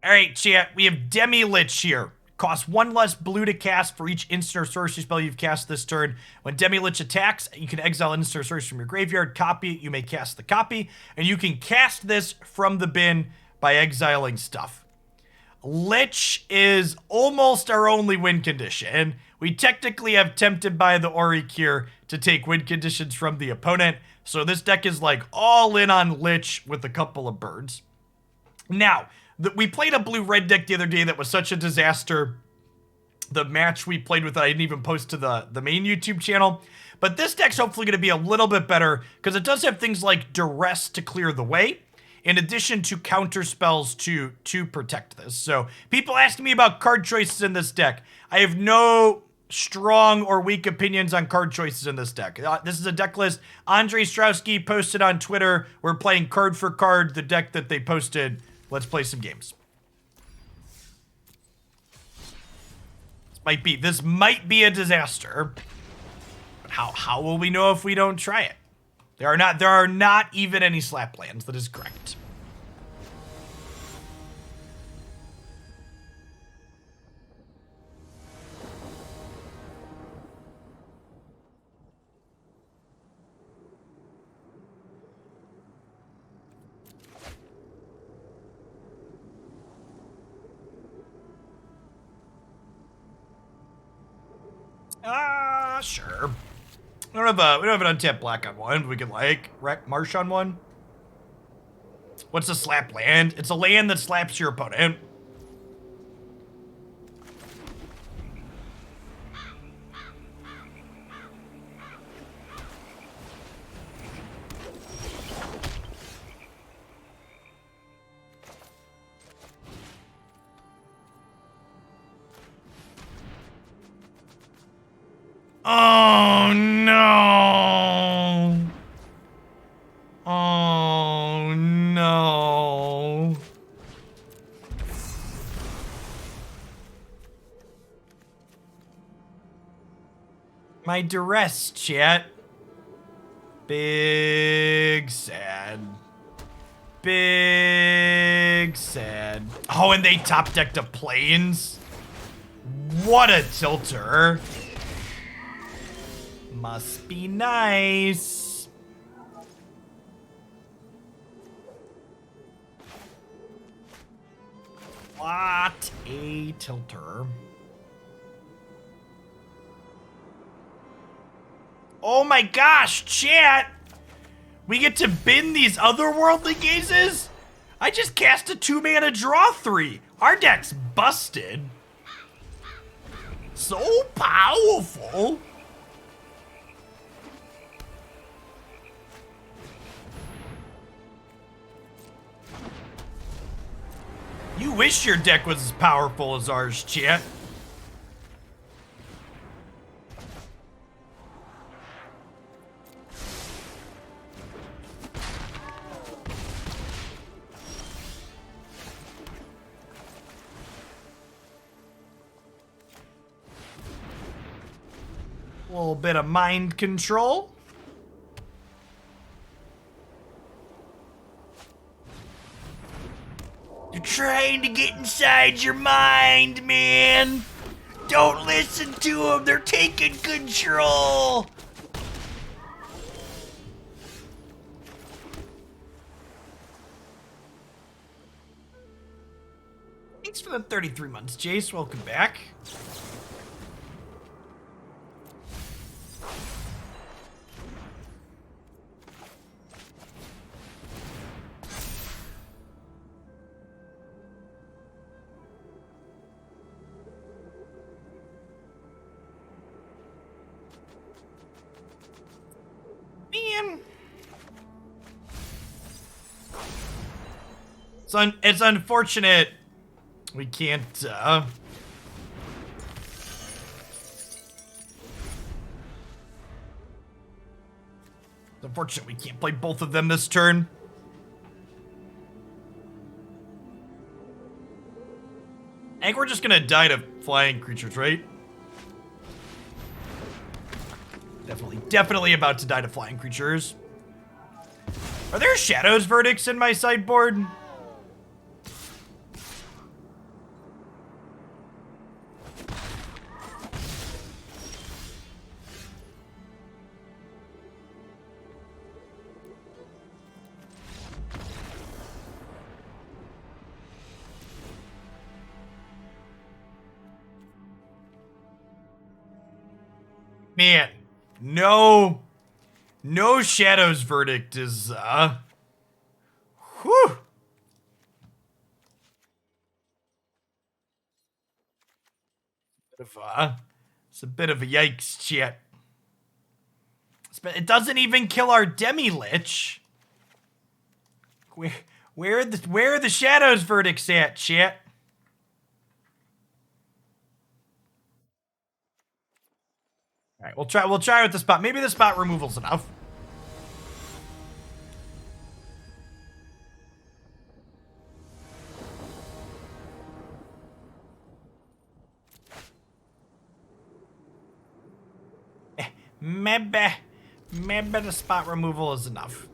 Alright, chat, we have Demilich here. Costs 1 less blue to cast for each instant or sorcery spell you've cast this turn. When Demilich attacks, you can exile an instant or sorcery from your graveyard, copy it, you may cast the copy, and you can cast this from the bin by exiling stuff. Lich is almost our only win condition. We technically have Tempted by the Oriq here to take win conditions from the opponent, so this deck is like all in on Lich with a couple of birds. Now, we played a blue-red deck the other day that was such a disaster. The match we played with it, I didn't even post to the main YouTube channel. But this deck's hopefully going to be a little bit better because it does have things like Duress to clear the way, in addition to counter spells to protect this. So people asking me about card choices in this deck. I have no strong or weak opinions on card choices in this deck. This is a deck list Andre Strowski posted on Twitter. We're playing card for card the deck that they posted. Let's play some games. This might be a disaster. But how will we know if we don't try it? There are not even any slap lands. That is correct. Sure. We don't have an untapped black on one. We can like wreck Marsh on one. What's a slap land? It's a land that slaps your opponent. Oh no! Oh no! My Duress, chat. Big sad. Big sad. Oh, and they top decked a Plains? What a tilter. Must be nice. What a tilter. Oh my gosh, chat! We get to bin these otherworldly gazes? I just cast a 2-mana draw 3. Our deck's busted. So powerful. You wish your deck was as powerful as ours, chat. A little bit of mind control. They're trying to get inside your mind, man. Don't listen to them. They're taking control. Thanks for the 33 months, Jace. Welcome back. It's unfortunate we can't, It's unfortunate we can't play both of them this turn. I think we're just gonna die to flying creatures, right? Definitely about to die to flying creatures. Are there shadows verdicts in my sideboard? Man, no Shadow's verdict is, whew. It's a bit of a yikes, chat. It doesn't even kill our Demilich. Where are the Shadow's verdicts at, chat? All right, we'll try with the spot. Maybe the spot removal's enough. Maybe the spot removal is enough.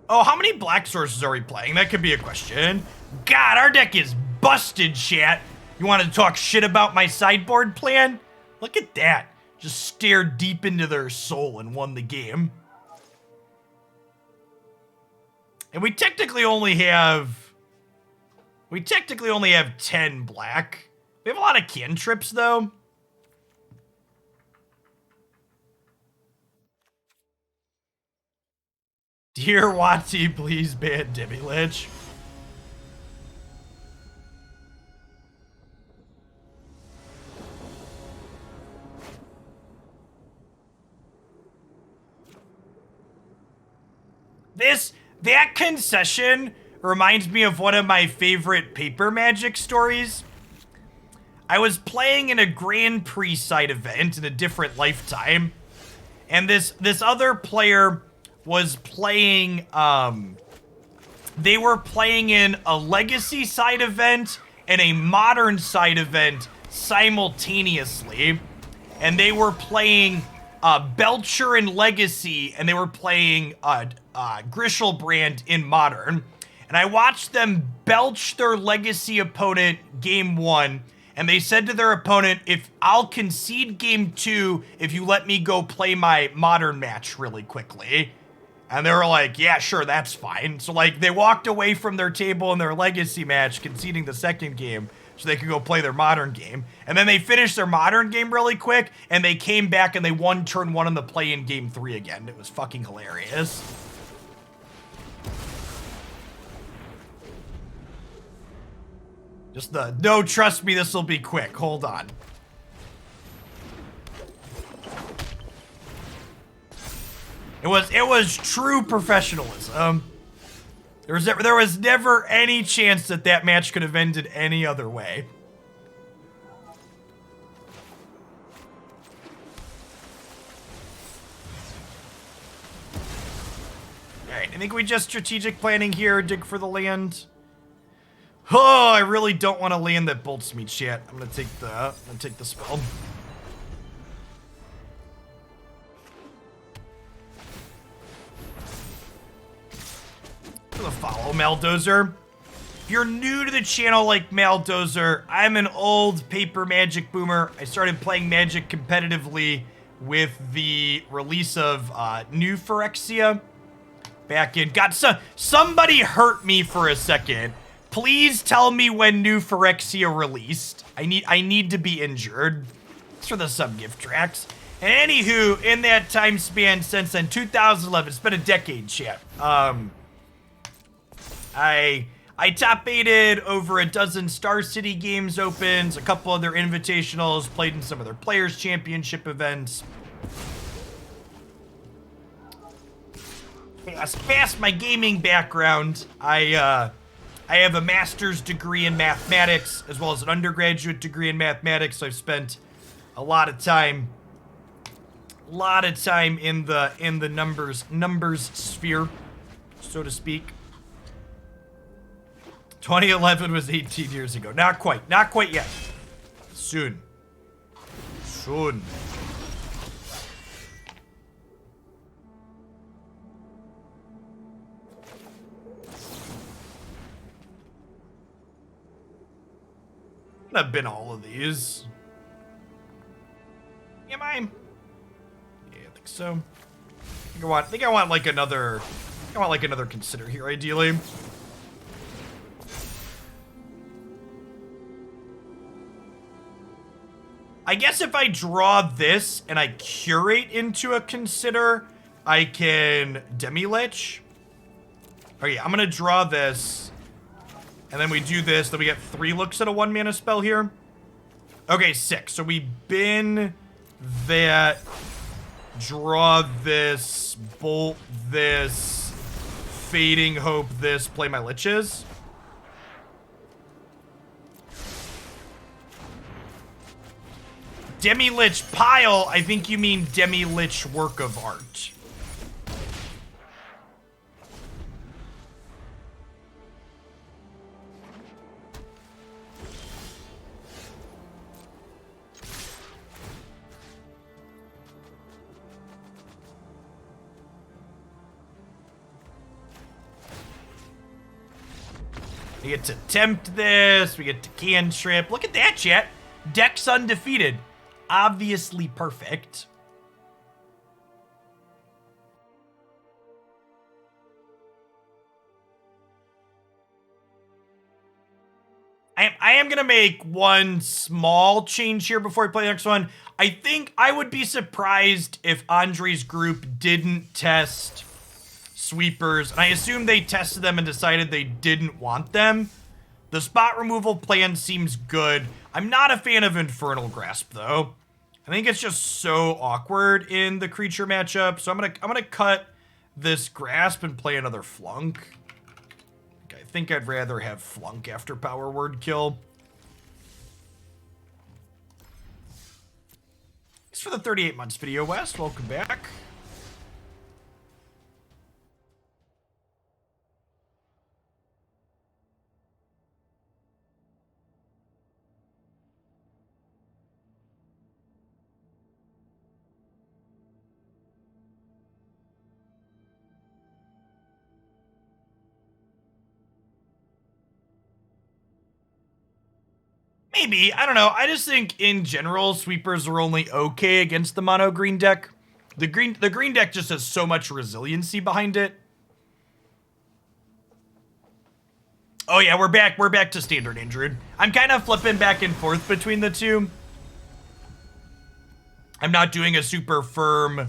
Oh, how many black sources are we playing? That could be a question. God, our deck is busted, chat. You want to talk shit about my sideboard plan? Look at that. Just stared deep into their soul and won the game. And we technically only have 10 black. We have a lot of cantrips, though. Dear Watty, please ban Demilich. That concession reminds me of one of my favorite paper magic stories. I was playing in a Grand Prix side event in a different lifetime, and this other player was playing, they were playing in a legacy side event and a modern side event simultaneously, and they were playing Belcher in legacy, and they were playing Grishelbrand in modern. And I watched them belch their legacy opponent game 1, and they said to their opponent, I'll concede game 2 if you let me go play my modern match really quickly. And they were like, yeah, sure, that's fine. So, like, they walked away from their table in their legacy match, conceding the second game so they could go play their modern game. And then they finished their modern game really quick, and they came back and they won turn 1 on the play in game 3 again. It was fucking hilarious. Just no, trust me, this will be quick. Hold on. It was true professionalism. There was never any chance that match could have ended any other way. All right, I think we just strategic planning here. Dig for the land. Oh, I really don't want to land that bolts me, chat. I'm gonna take the spell. For the follow, Maldozer. If you're new to the channel like Maldozer, I'm an old paper magic boomer. I started playing Magic competitively with the release of New Phyrexia back in. God, somebody hurt me for a second. Please tell me when New Phyrexia released. I need to be injured. Thanks for the sub-gift tracks. And anywho, in that time span since then, 2011, it's been a decade, chat. I top 8'd over a dozen Star City Games opens, a couple other invitationals, played in some of their Players Championship events. Past my gaming background, I have a master's degree in mathematics as well as an undergraduate degree in mathematics. So I've spent a lot of time in the numbers sphere, so to speak. 2011 was 18 years ago. Not quite yet. Soon. I've been all of these. Am I? Yeah, I think so. I think I want like another consider here, ideally. I guess if I draw this and I curate into a consider, I can Demilich. Okay, I'm gonna draw this. And then we do this, then we get 3 looks at a 1-mana spell here. Okay, 6. So we bin that, draw this, bolt this, fading hope this, play my liches. Demilich pile, I think you mean Demilich work of art. We get to tempt this, we get to cantrip. Look at that, chat. Deck's undefeated. Obviously perfect. I am gonna make one small change here before I play the next one. I think I would be surprised if Andre's group didn't test sweepers, and I assume they tested them and decided they didn't want them. The spot removal plan seems good. I'm not a fan of Infernal Grasp, though. I think it's just so awkward in the creature matchup, so I'm gonna cut this Grasp and play another Flunk. I think I'd rather have Flunk after Power Word Kill. Thanks for the 38 months video, Wes. Welcome back. Maybe, I don't know. I just think in general, sweepers are only okay against the mono green deck. The green deck just has so much resiliency behind it. Oh yeah, we're back to standard, Andrew. I'm kind of flipping back and forth between the two. I'm not doing a super firm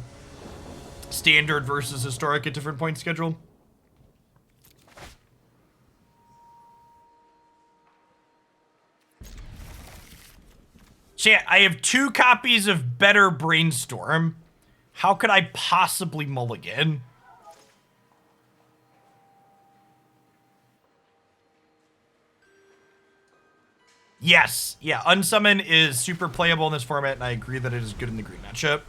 standard versus historic at different point schedule. Chat, I have 2 copies of Better Brainstorm. How could I possibly mulligan? Yes, yeah, Unsummon is super playable in this format, and I agree that it is good in the green matchup.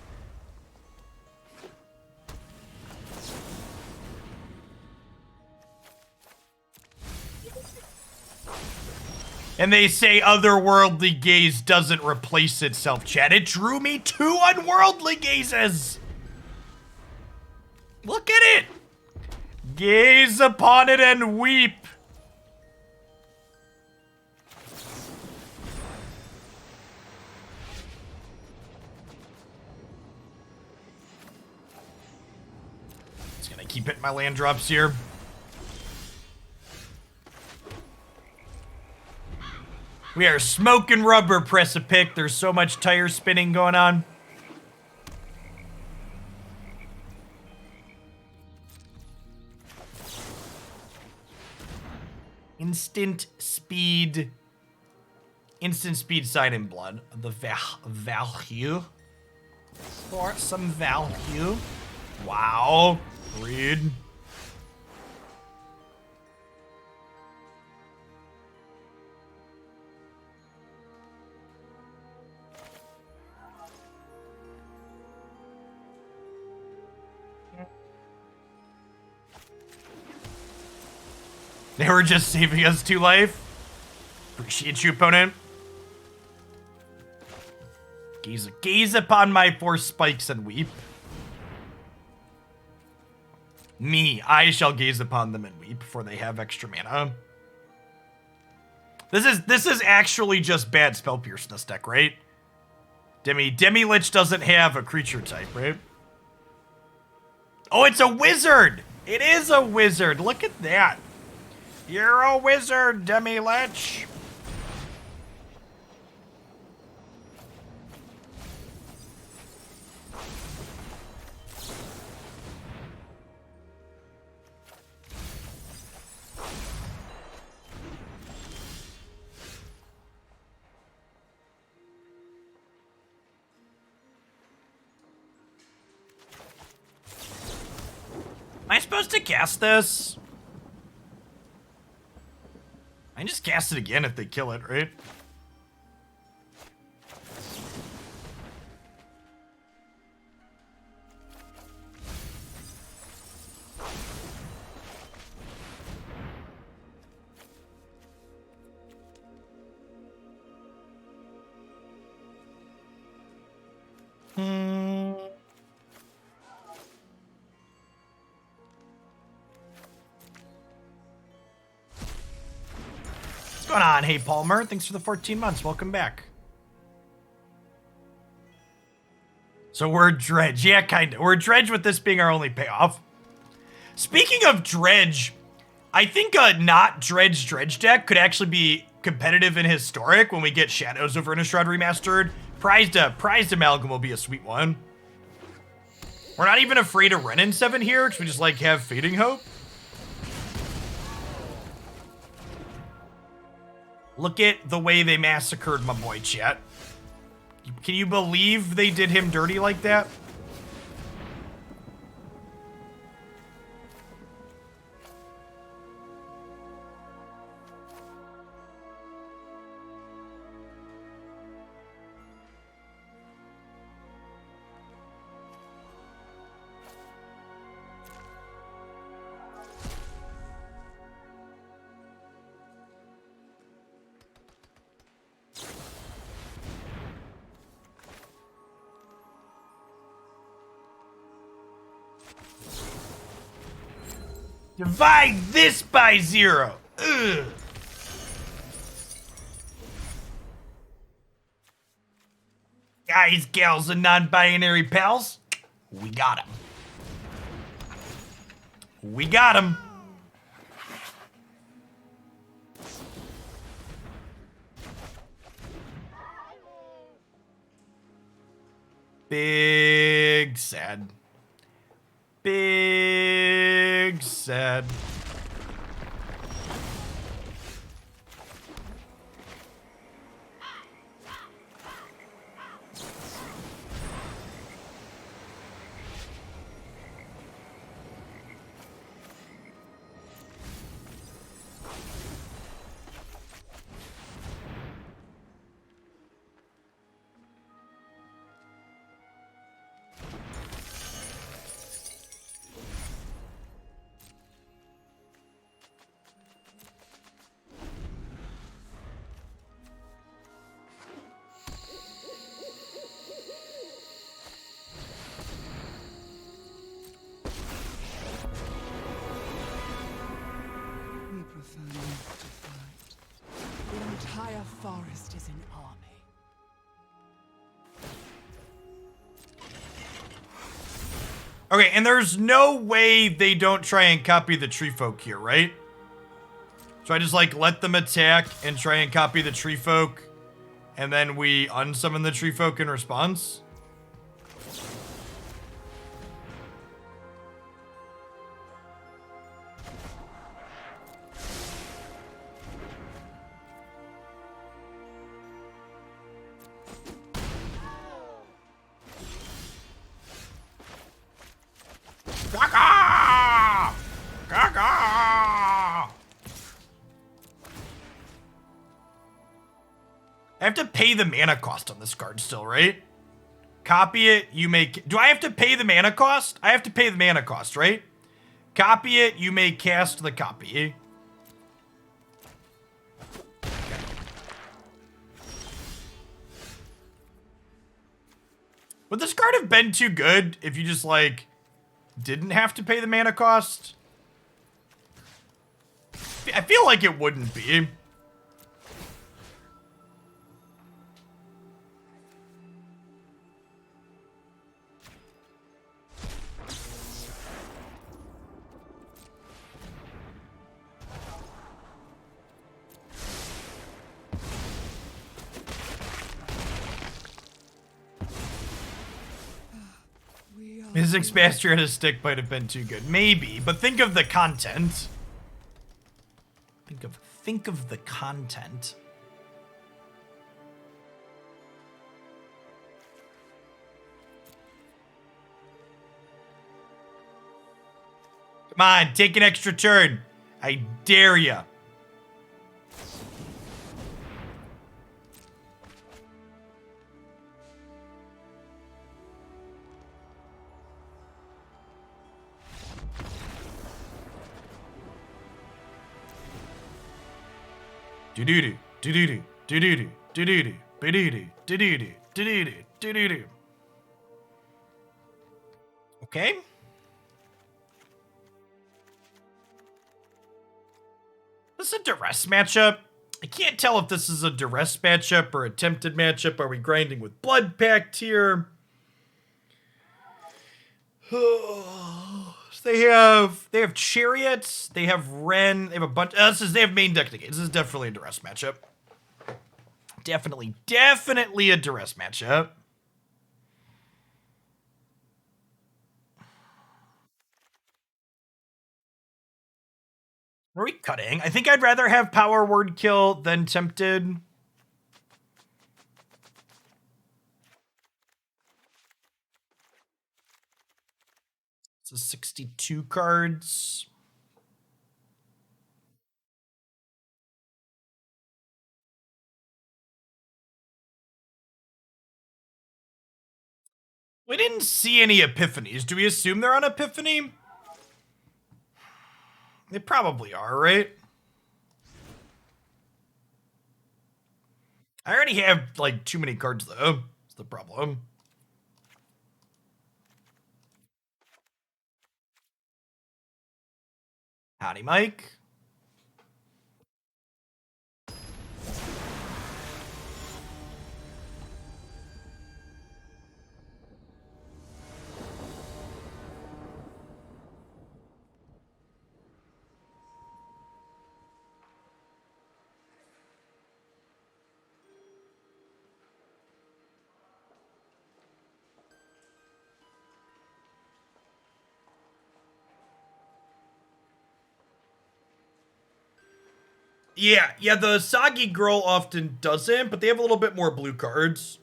And they say Otherworldly Gaze doesn't replace itself, chat. It drew me 2 Unworldly Gazes! Look at it! Gaze upon it and weep. Just gonna keep hitting my land drops here. We are smoking rubber, press a pick. There's so much tire spinning going on. Instant speed sign in blood. The value. For some value. Wow. Read. They were just saving us 2 life. Appreciate you, opponent. Gaze upon my 4 spikes and weep. Me, I shall gaze upon them and weep, for they have extra mana. This is actually just bad spell pierce in this deck, right? Demilich doesn't have a creature type, right? Oh, it's a wizard! It is a wizard. Look at that. You're a wizard, Demilich. supposed to cast this? I can just cast it again if they kill it, right? What's going on? Hey, Palmer. Thanks for the 14 months. Welcome back. So we're Dredge. Yeah, kind of. We're Dredge with this being our only payoff. Speaking of Dredge, I think a not Dredge deck could actually be competitive in Historic when we get Shadows over Innistrad Remastered. Prized Amalgam will be a sweet one. We're not even afraid of Renin 7 here, because we just like have Fading Hope. Look at the way they massacred my boy, chat. Can you believe they did him dirty like that? Divide this by 0. Ugh. Guys, gals, and non-binary pals, we got him. We got him. Big sad. Big sad. Forest is an army. Okay, and there's no way they don't try and copy the tree folk here, right? So I just like let them attack and try and copy the tree folk, and then we unsummon the tree folk in response. I have to pay the mana cost on this card still, right? Copy it, you make... Do I have to pay the mana cost? I have to pay the mana cost, right? Copy it, you may cast the copy. Okay. Would this card have been too good if you just, like, didn't have to pay the mana cost? I feel like it wouldn't be. Mystic's Master and his stick might have been too good. Maybe, but think of the content. Think of the content. Come on, take an extra turn. I dare ya. Do-do-do, do-do-do, do-do-do, do-do-do, do-do-do, do-do-do, do-do-do, do-do-do. Okay. This is a Duress matchup. I can't tell if this is a Duress matchup or attempted matchup. Are we grinding with Blood Pact here? They have Chariots, they have Ren, they have a bunch. They have main deck negates. This is definitely a Duress matchup. Definitely a Duress matchup. Are we cutting? I think I'd rather have Power Word Kill than Tempted. So 62 cards. We didn't see any Epiphanies. Do we assume they're on Epiphany? They probably are, right? I already have, like, too many cards, though. That's the problem. Howdy, Mike. Yeah, the Soggy Girl often doesn't, but they have a little bit more blue cards.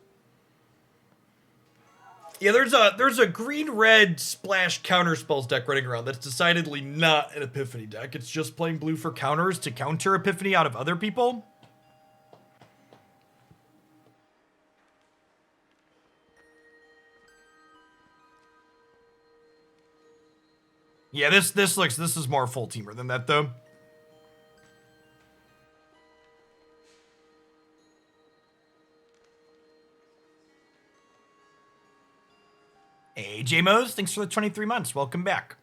Yeah, there's a green-red splash counter spells deck running around that's decidedly not an Epiphany deck. It's just playing blue for counters to counter Epiphany out of other people. Yeah, this is more full teamer than that, though. Hey, J-Mos, thanks for the 23 months. Welcome back.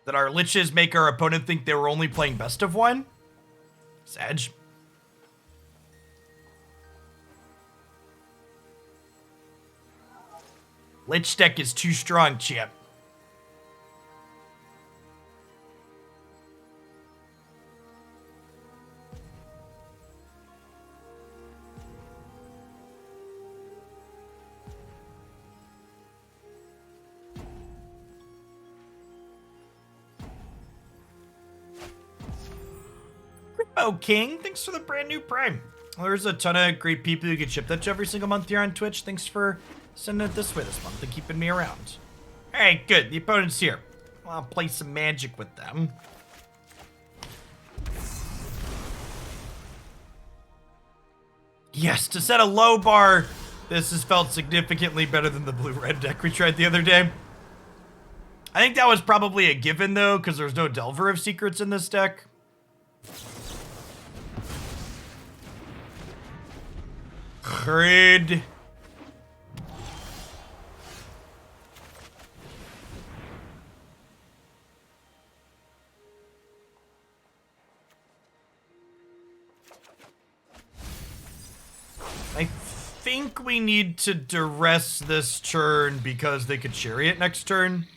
That our liches make our opponent think they were only playing best of one? Sag. Lich deck is too strong, champ. Oh, King, thanks for the brand new Prime. Well, there's a ton of great people who get ship that every single month here on Twitch. Thanks for sending it this way this month and keeping me around. All right, good. The opponent's here. I'll play some magic with them. Yes, to set a low bar, this has felt significantly better than the blue-red deck we tried the other day. I think that was probably a given, though, because there's no Delver of Secrets in this deck. Grid. I think we need to duress this turn because they could Chariot next turn.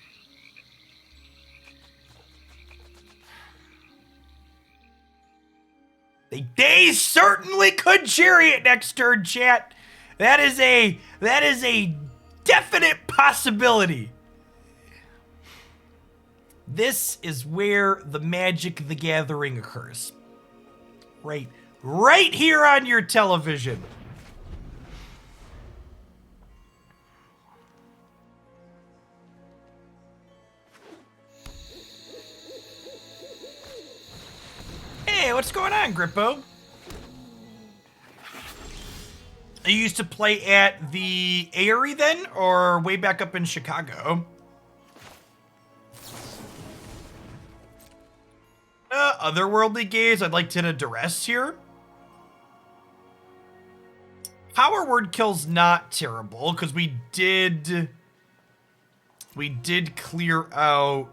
They certainly could Chariot next turn, chat. That is a definite possibility. This is where the Magic the Gathering occurs. Right here on your television. Hey, what's going on, Grippo? You used to play at the Aerie then, or way back up in Chicago? Otherworldly Gaze, I'd like to hit a Duress here. Power Word Kill's not terrible, because we did clear out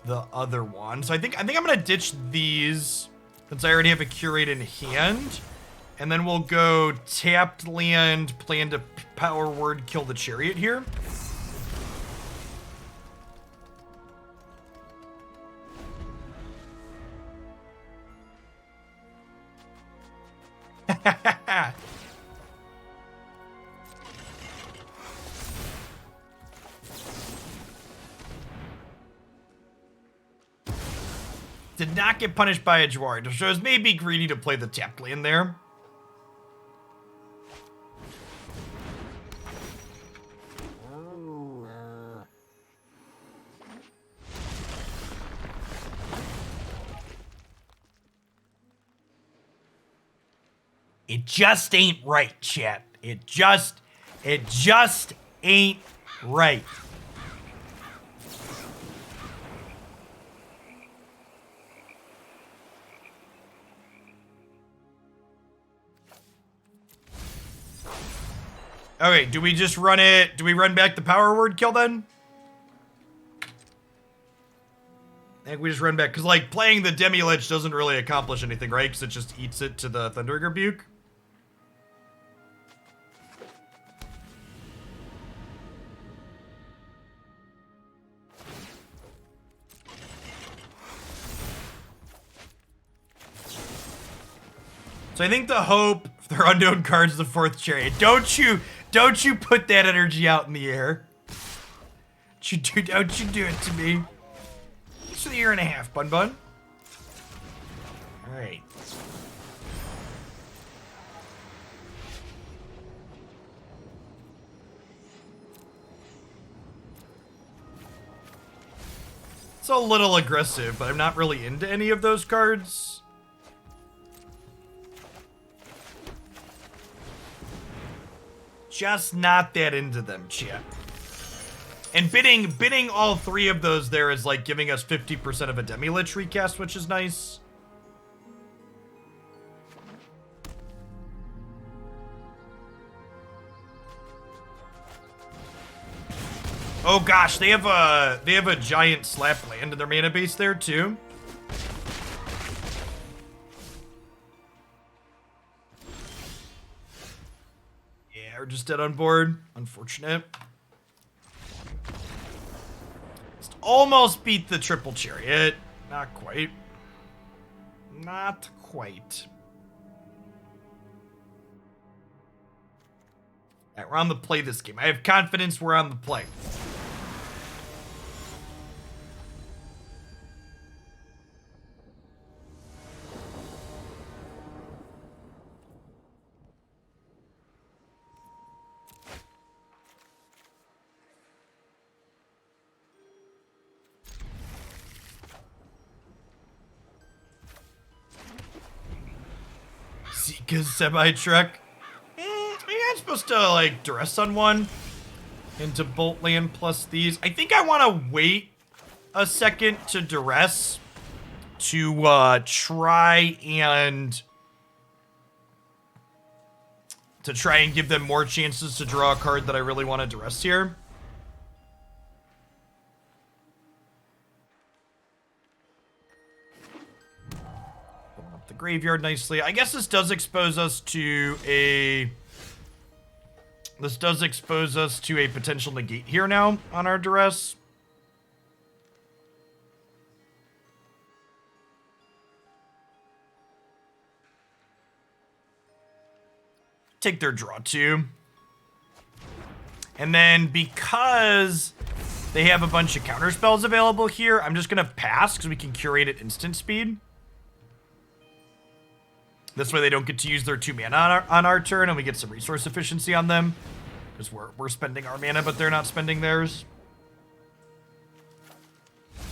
the other one. So I think I'm gonna ditch these, since I already have a Curate in hand. And then we'll go tapped land, plan to Power Word Kill the Chariot here. Did not get punished by a Jwari, so it was maybe greedy to play the tapped land there. It just ain't right, chat. It just ain't right. Okay, do we just run it? Do we run back the Power Word Kill then? I think we just run back, because like playing the Demilich doesn't really accomplish anything, right? Because it just eats it to the Thundering Rebuke. So I think the hope for their unknown cards is the 4th Chariot. Don't you put that energy out in the air. Don't you do it to me. Thanks for the 1.5 years, Bun Bun. Alright. It's a little aggressive, but I'm not really into any of those cards. Just not that into them, chat. And bidding all 3 of those there is like giving us 50% of a Demilich recast, which is nice. Oh gosh, they have a giant slap land in their mana base there too. We're just dead on board. Unfortunate. Just almost beat the triple chariot. Not quite. Not quite. All right, we're on the play this game. I have confidence we're on the play. Zika's semi-truck. I'm supposed to, like, Duress on one into Bolt Land plus these. I think I want to wait a second to Duress to try and give them more chances to draw a card that I really want to Duress here. Open up the graveyard nicely. I guess this does expose us to a... This does expose us to a potential negate here now on our Duress. Take their draw too. And then because They have a bunch of counter spells available here. I'm just going to pass because we can curate at instant speed. This way they don't get to use their 2 mana on our turn, and we get some resource efficiency on them. Because we're spending our mana, but they're not spending theirs. I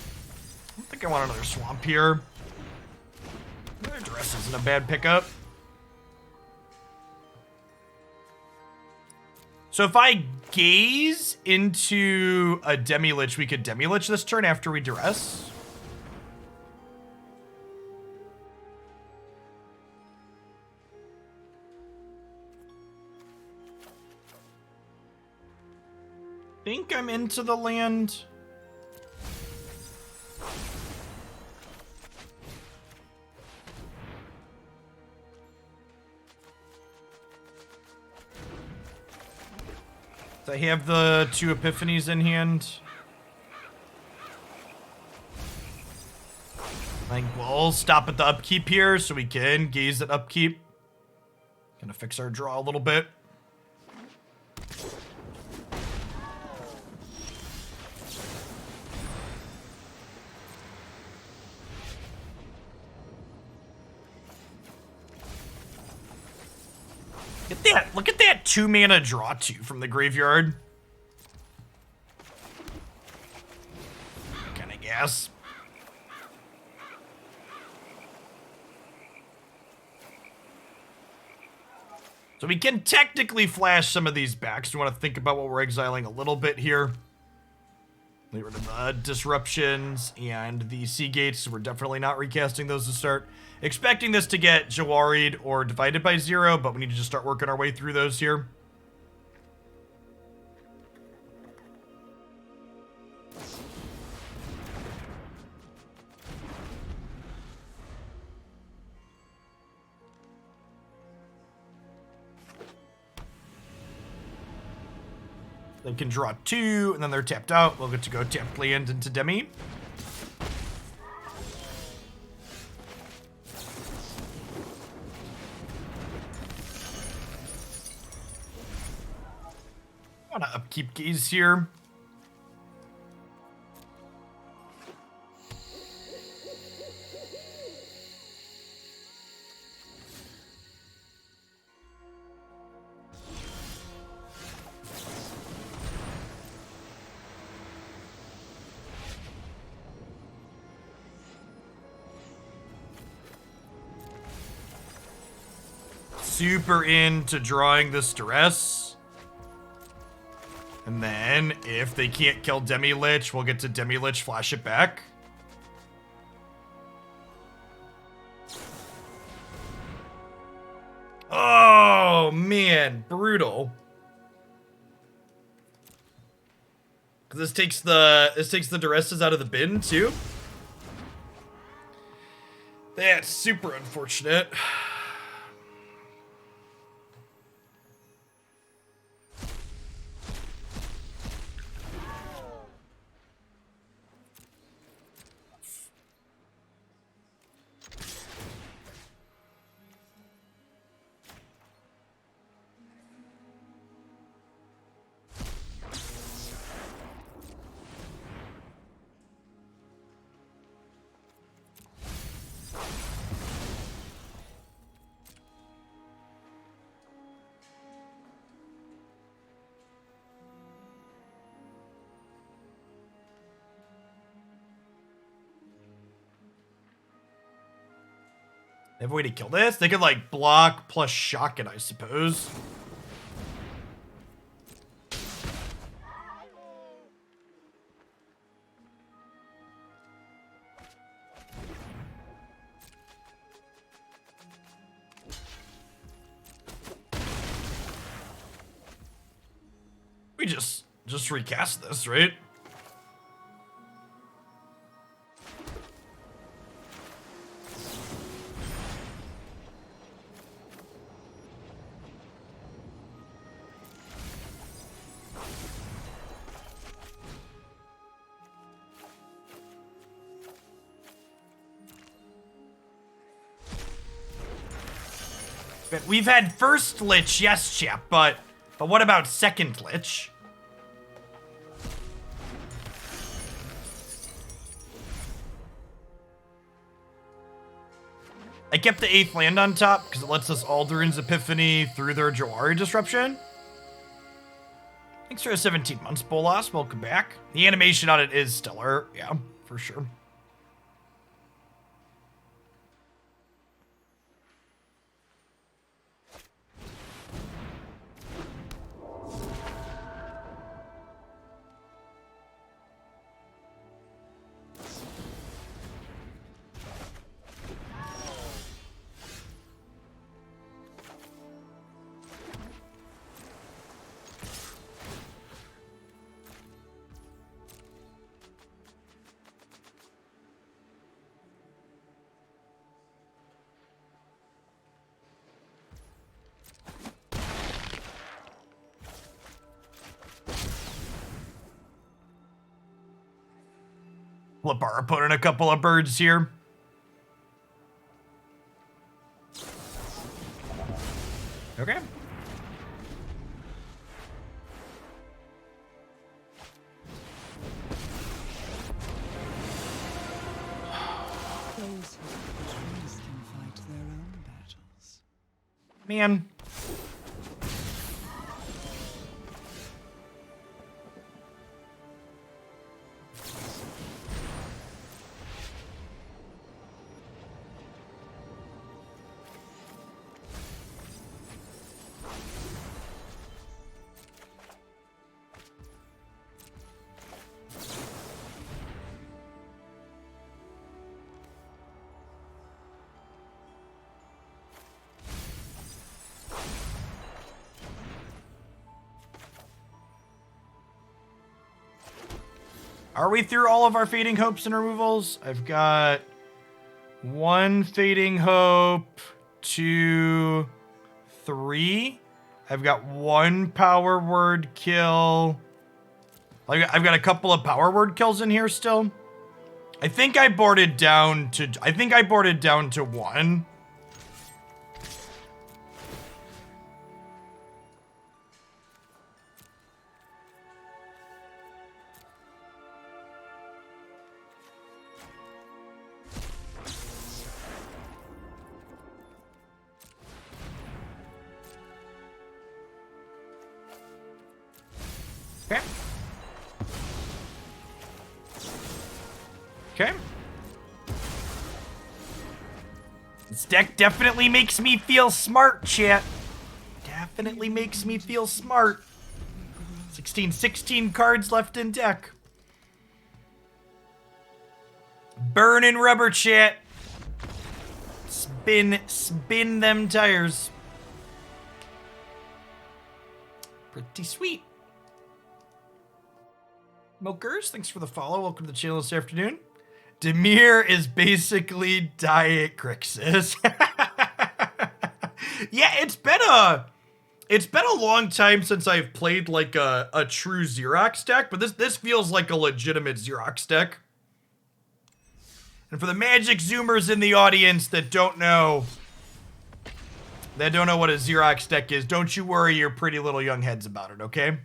don't think I want another swamp here. Duress isn't a bad pickup. So if I gaze into a Demilich, we could Demilich this turn after we Duress. Think I'm into the land. I have the 2 Epiphanies in hand. I think we'll stop at the upkeep here so we can gaze at upkeep. Gonna fix our draw a little bit. Look at that 2 mana draw 2 from the graveyard. Kinda guess. So we can technically flash some of these back. So we want to think about what we're exiling a little bit here. Get rid of the disruptions and the sea gates. We're definitely not recasting those to start. Expecting this to get Jwari'd or divided by 0, but we need to just start working our way through those here. They can draw 2, and then they're tapped out. We'll get to go tap land into Demi. I want to upkeep gaze here. Super into drawing this Duress. And then, if they can't kill Demilich, we'll get to Demilich, flash it back. Oh, man. Brutal. This takes the Duresses out of the bin, too. That's super unfortunate. They have a way to kill this? They could, like, block plus shock it, I suppose. We just recast this, right? We've had first Lich, yes, chap, but what about second Lich? I kept the 8th land on top because it lets us Alrund's Epiphany through their Jwari Disruption. Thanks for the 17 months, Bolas. Welcome back. The animation on it is stellar. Yeah, for sure. Flip our opponent a couple of birds here. Okay. Those who choose can fight their own battles. Man. Are we through all of our Fading Hopes and removals? I've got 1 Fading Hope, 2, 3. I've got 1 Power Word kill. I've got a couple of Power Word kills in here still. I think I boarded down to 1. Okay. Okay. This deck definitely makes me feel smart, chat. Definitely makes me feel smart. 16 cards left in deck. Burning rubber, chat. Spin them tires. Pretty sweet. Milkers, thanks for the follow. Welcome to the channel this afternoon. Demir is basically Diet Crixus. Yeah, it's been a long time since I've played like a true Xerox deck, but this feels like a legitimate Xerox deck. And for the Magic Zoomers in the audience that don't know what a Xerox deck is, don't you worry your pretty little young heads about it, okay?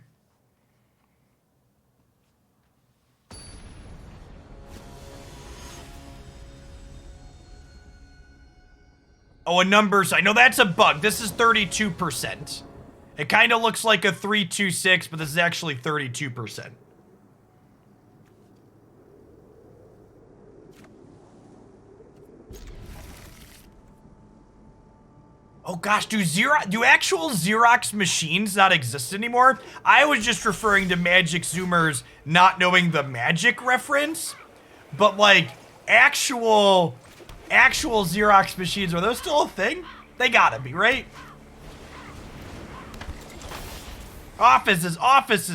Oh, a numbers. I know that's a bug. This is 32%. It kind of looks like a 326, but this is actually 32%. Oh gosh, do actual Xerox machines not exist anymore? I was just referring to Magic Zoomers not knowing the Magic reference, but like actual Xerox machines, are those still a thing? They gotta be, right? Offices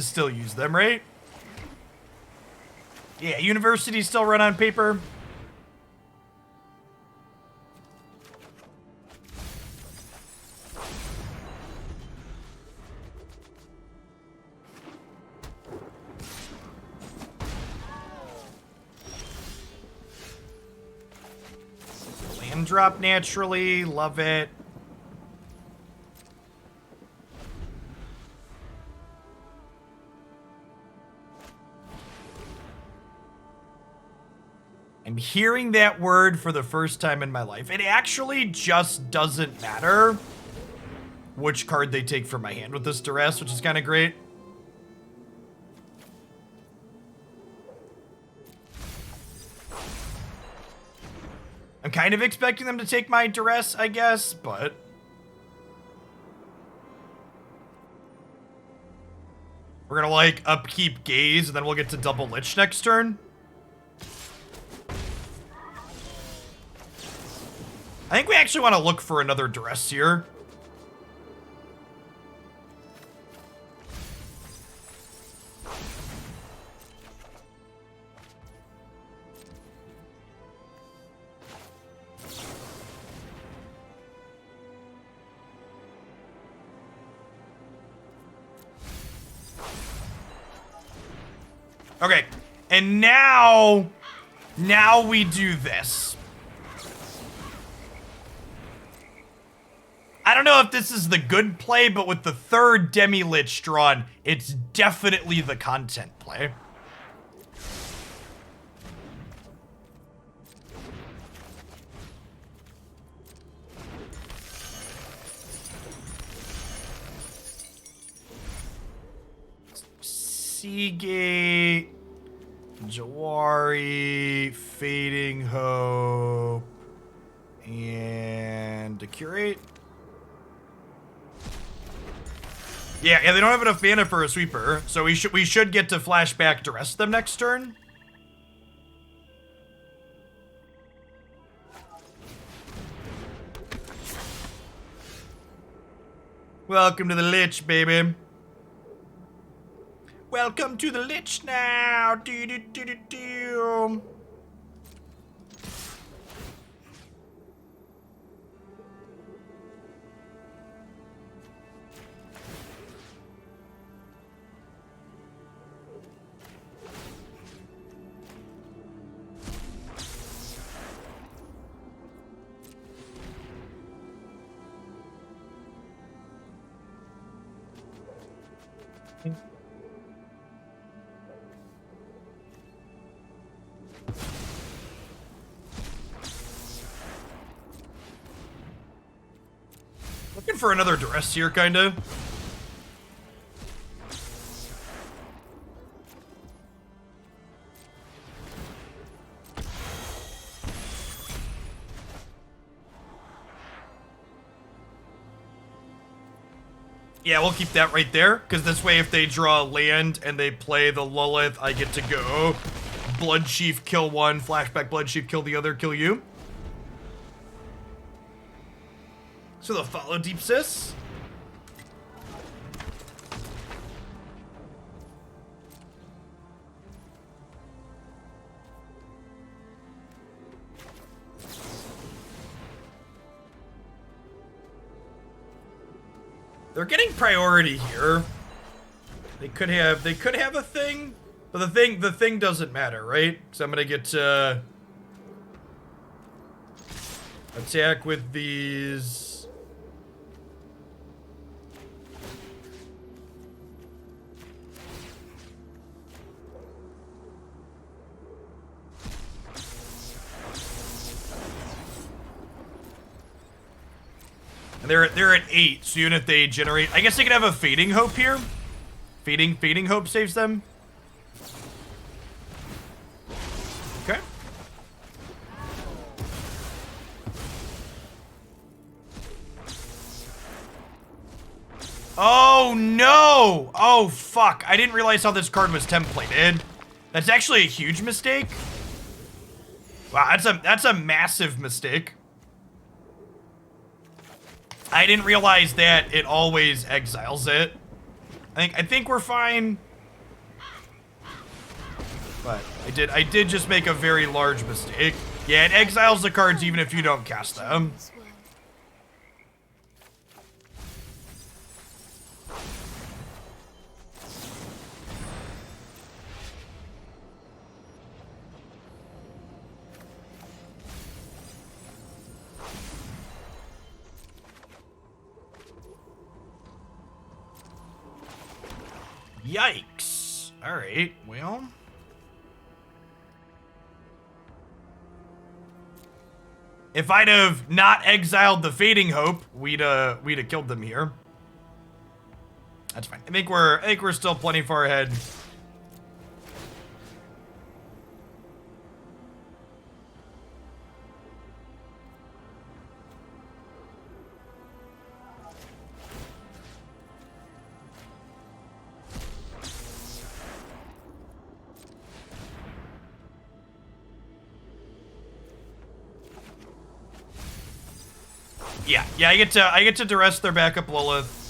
still use them, right? Yeah, universities still run on paper. Land drop naturally, love it. I'm hearing that word for the first time in my life. It actually just doesn't matter which card they take from my hand with this Duress, which is kind of great. I'm kind of expecting them to take my Duress, I guess, but... we're gonna, like, upkeep Gaze, and then we'll get to double Lich next turn. I think we actually want to look for another Duress here. Okay, and now we do this. I don't know if this is the good play, but with the third Demilich drawn, it's definitely the content play. Seagate, Jwari, Fading Hope, and the Curate. Yeah, they don't have enough mana for a sweeper, so we should get to flashback to rest them next turn. Welcome to the Lich, baby. Welcome to the Lich now. Do do do do do. Looking for another Duress here, kinda. Yeah, we'll keep that right there, because this way if they draw land and they play the Lilith, I get to go Bloodchief, kill one, flashback Bloodchief, kill the other, kill you. So they'll follow Deep Sis. They're getting priority here. They could have a thing, but the thing doesn't matter, right? So I'm gonna get to attack with these. And they're at 8, so even if they generate, I guess they could have a Fading Hope here. Fading Hope saves them. Okay. Oh no! Oh fuck! I didn't realize how this card was templated. That's actually a huge mistake. Wow, that's a massive mistake. I didn't realize that it always exiles it. I think we're fine. But I did just make a very large mistake. Yeah, it exiles the cards even if you don't cast them. Yikes. Alright, well. If I'd have not exiled the Fading Hope, we'd have killed them here. That's fine. I think we're still plenty far ahead. Yeah, I get to Duress their backup Lilith.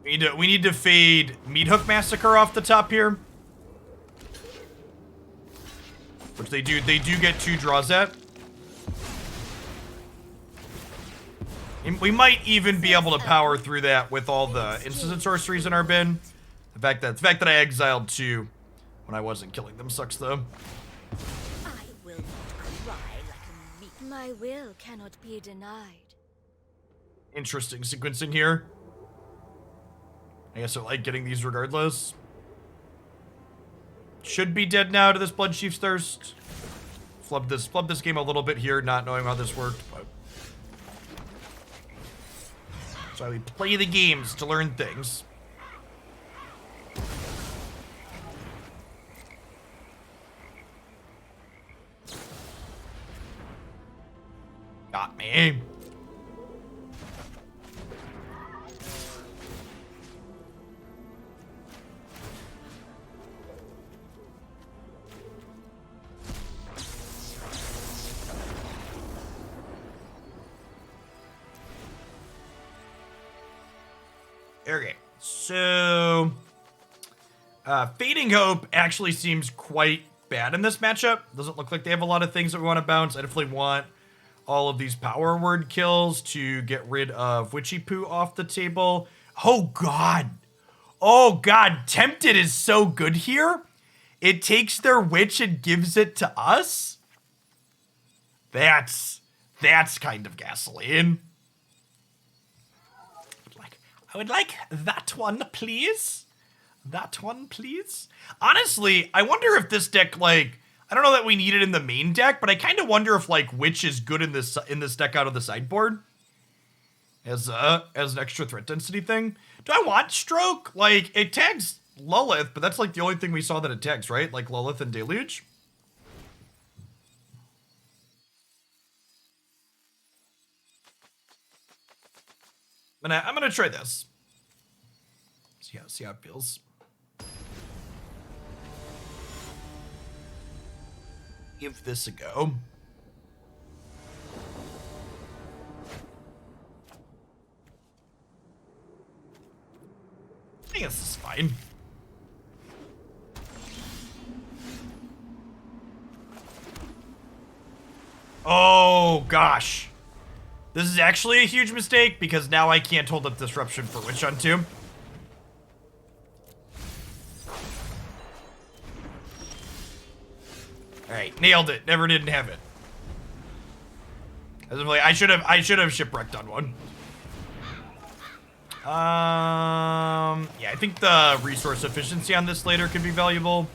We need to fade Meat Hook Massacre off the top here. Which they do get 2 draws at. And we might even be able to power through that with all the instants and sorceries in our bin. The fact that I exiled 2 when I wasn't killing them sucks though. My will cannot be denied. Interesting sequencing here. I guess I like getting these regardless. Should be dead now to this Bloodchief's Thirst. Flub this game a little bit here, not knowing how this worked, but so we play the games to learn things. Got me. Okay, so Fading Hope actually seems quite bad in this matchup. Doesn't look like they have a lot of things that we want to bounce. I definitely want all of these power word kills to get rid of Witchy Poo off the table. Oh god. Oh god, Tempted is so good here. It takes their witch and gives it to us. That's kind of gasoline. I would like that one, please. That one, please. Honestly, I wonder if this deck, like, I don't know that we need it in the main deck, but I kind of wonder if, like, Witch is good in this deck out of the sideboard as an extra threat density thing. Do I want Stroke? Like, it tags Lilith, but that's, like, the only thing we saw that it tags, right? Like, Lilith and Deluge. I'm gonna try this. See how it feels. Give this a go. I guess this is fine. Oh gosh. This is actually a huge mistake because now I can't hold up Disruption for Witch Hunt 2. Alright, nailed it. Never didn't have it. I should have shipwrecked on one. Yeah, I think the resource efficiency on this later could be valuable.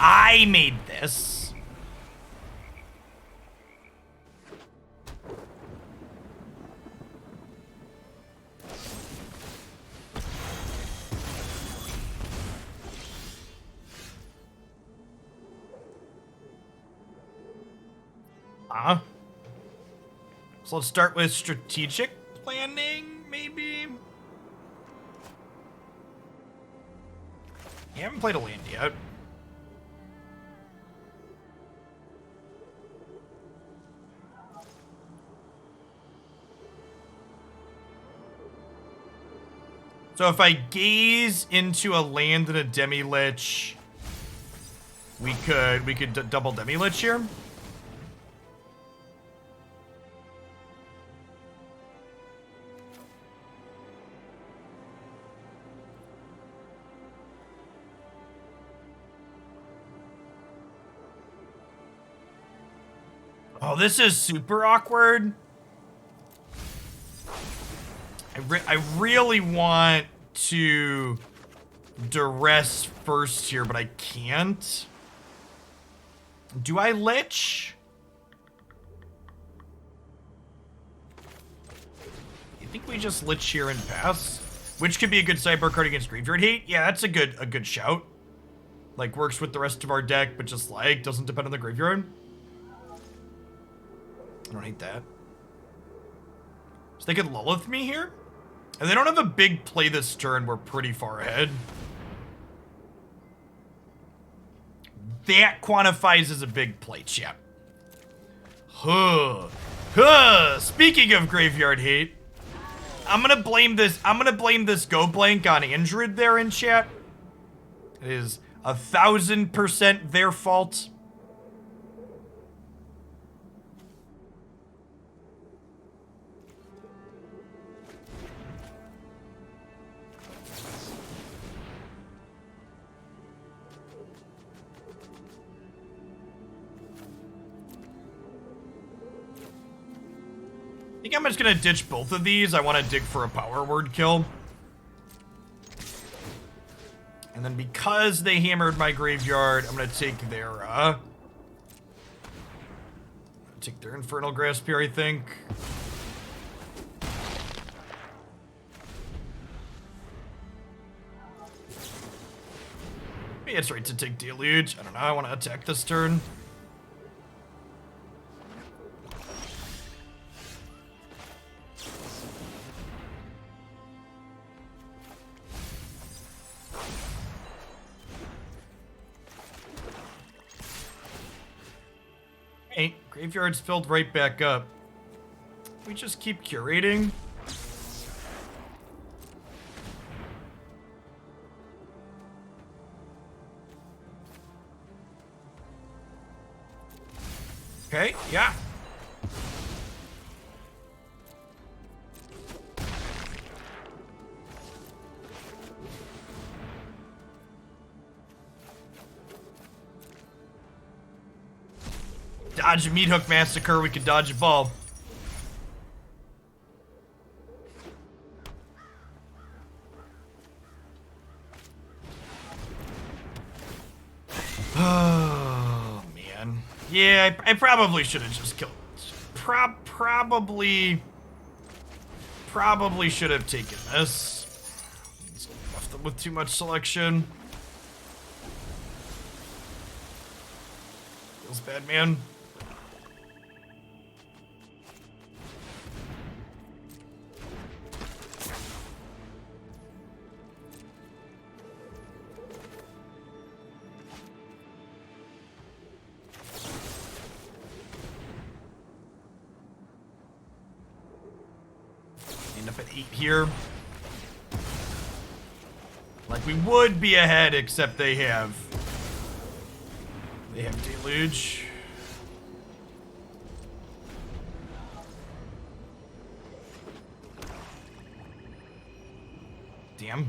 I made this. So let's start with strategic planning, maybe? You haven't played a land yet. So if I gaze into a land and a Demilich, we could double Demilich here. Oh, this is super awkward. I really want to Duress first here, but I can't. Do I Lich? You think we just Lich here and pass? Which could be a good sideboard card against Graveyard Hate? Yeah, that's a good shout. Like, works with the rest of our deck, but just, like, doesn't depend on the graveyard. I don't hate that. So they could Lilith me here? And they don't have a big play this turn. We're pretty far ahead. That quantifies as a big play, chap. Speaking of graveyard hate, I'm gonna blame this go blank on Andred there in chat. It is 1000% their fault. I think I'm just gonna ditch both of these. I want to dig for a power word kill. And then because they hammered my graveyard, I'm gonna take their Infernal Grasp here, I think. Maybe it's right to take Deluge. I don't know, I want to attack this turn. Hey, graveyard's filled right back up. We just keep curating. Okay, yeah. Dodge a meat hook massacre, we could dodge a ball. Oh, man. Yeah, I probably should have just killed. Probably should have taken this. Left them with too much selection. Feels bad, man. End up at 8 here. Like we would be ahead, except they have Deluge. Damn.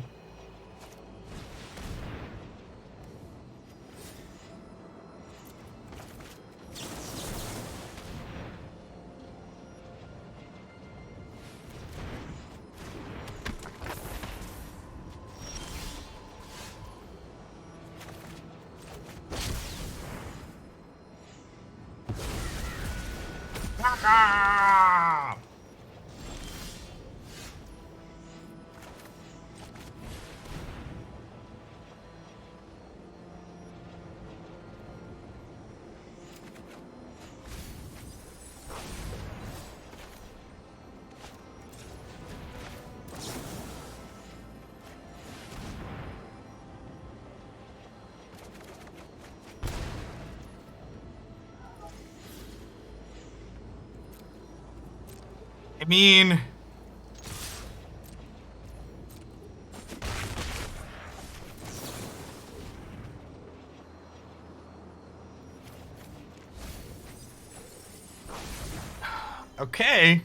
Ah! I mean, okay.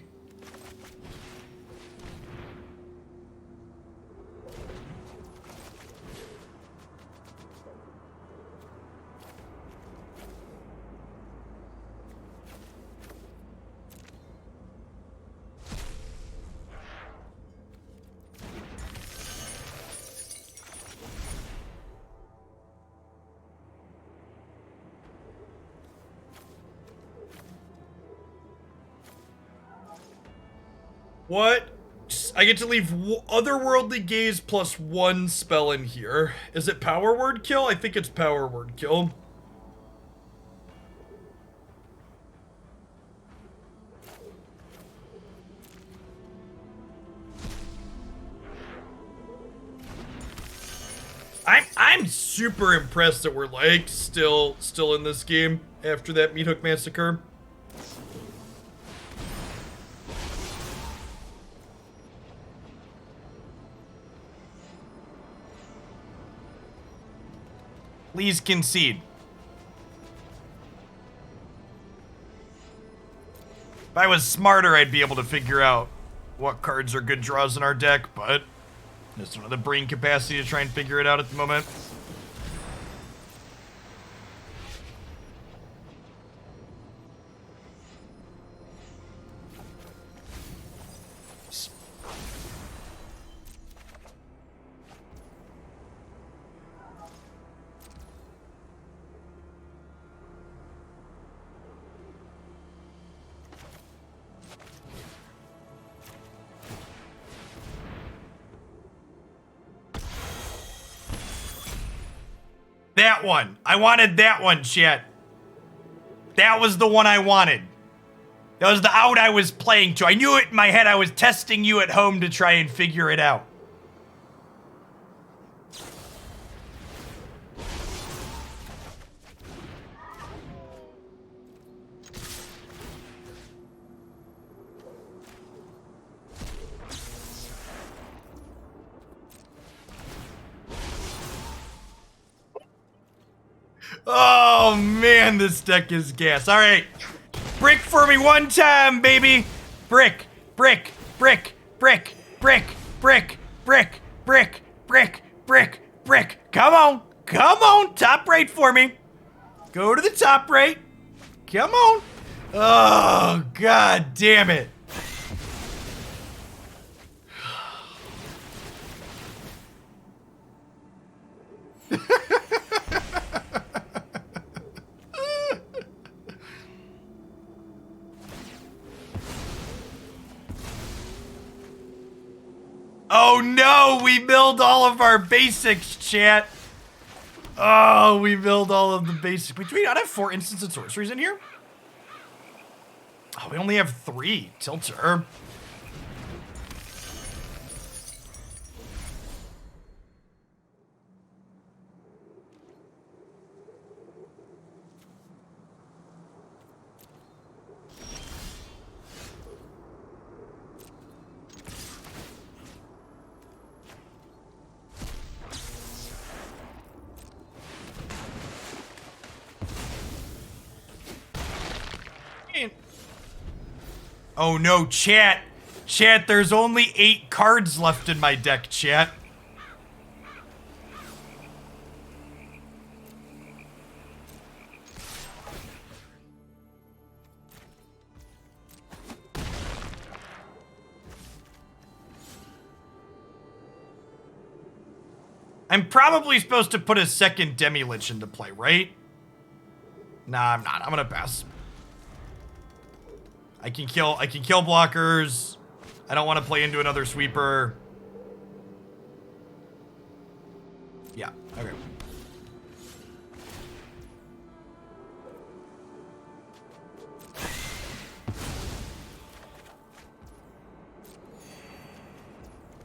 What? I get to leave Otherworldly Gaze plus 1 spell in here. Is it Power Word Kill? I think it's Power Word Kill. I'm super impressed that we're like still in this game after that Meat Hook Massacre. Please concede. If I was smarter, I'd be able to figure out what cards are good draws in our deck, but I just don't have the brain capacity to try and figure it out at the moment. That one. I wanted that one, chat. That was the one I wanted. That was the out I was playing to. I knew it in my head. I was testing you at home to try and figure it out. Oh man, this deck is gas. All right, brick for me one time, baby. Brick, brick, brick, brick, brick, brick, brick, brick, brick, brick, brick. Come on, top right for me. Go to the top right. Come on. Oh, god damn it. Oh no, we build all of our basics, chat. Oh, we build all of the basics. Do we not have 4 instants and sorceries in here? Oh, we only have 3. Tilter. Oh no, chat. Chat, there's only 8 cards left in my deck, chat. I'm probably supposed to put a second Demilich into play, right? Nah, I'm not. I'm gonna pass. I can kill blockers. I don't want to play into another sweeper. Yeah, okay.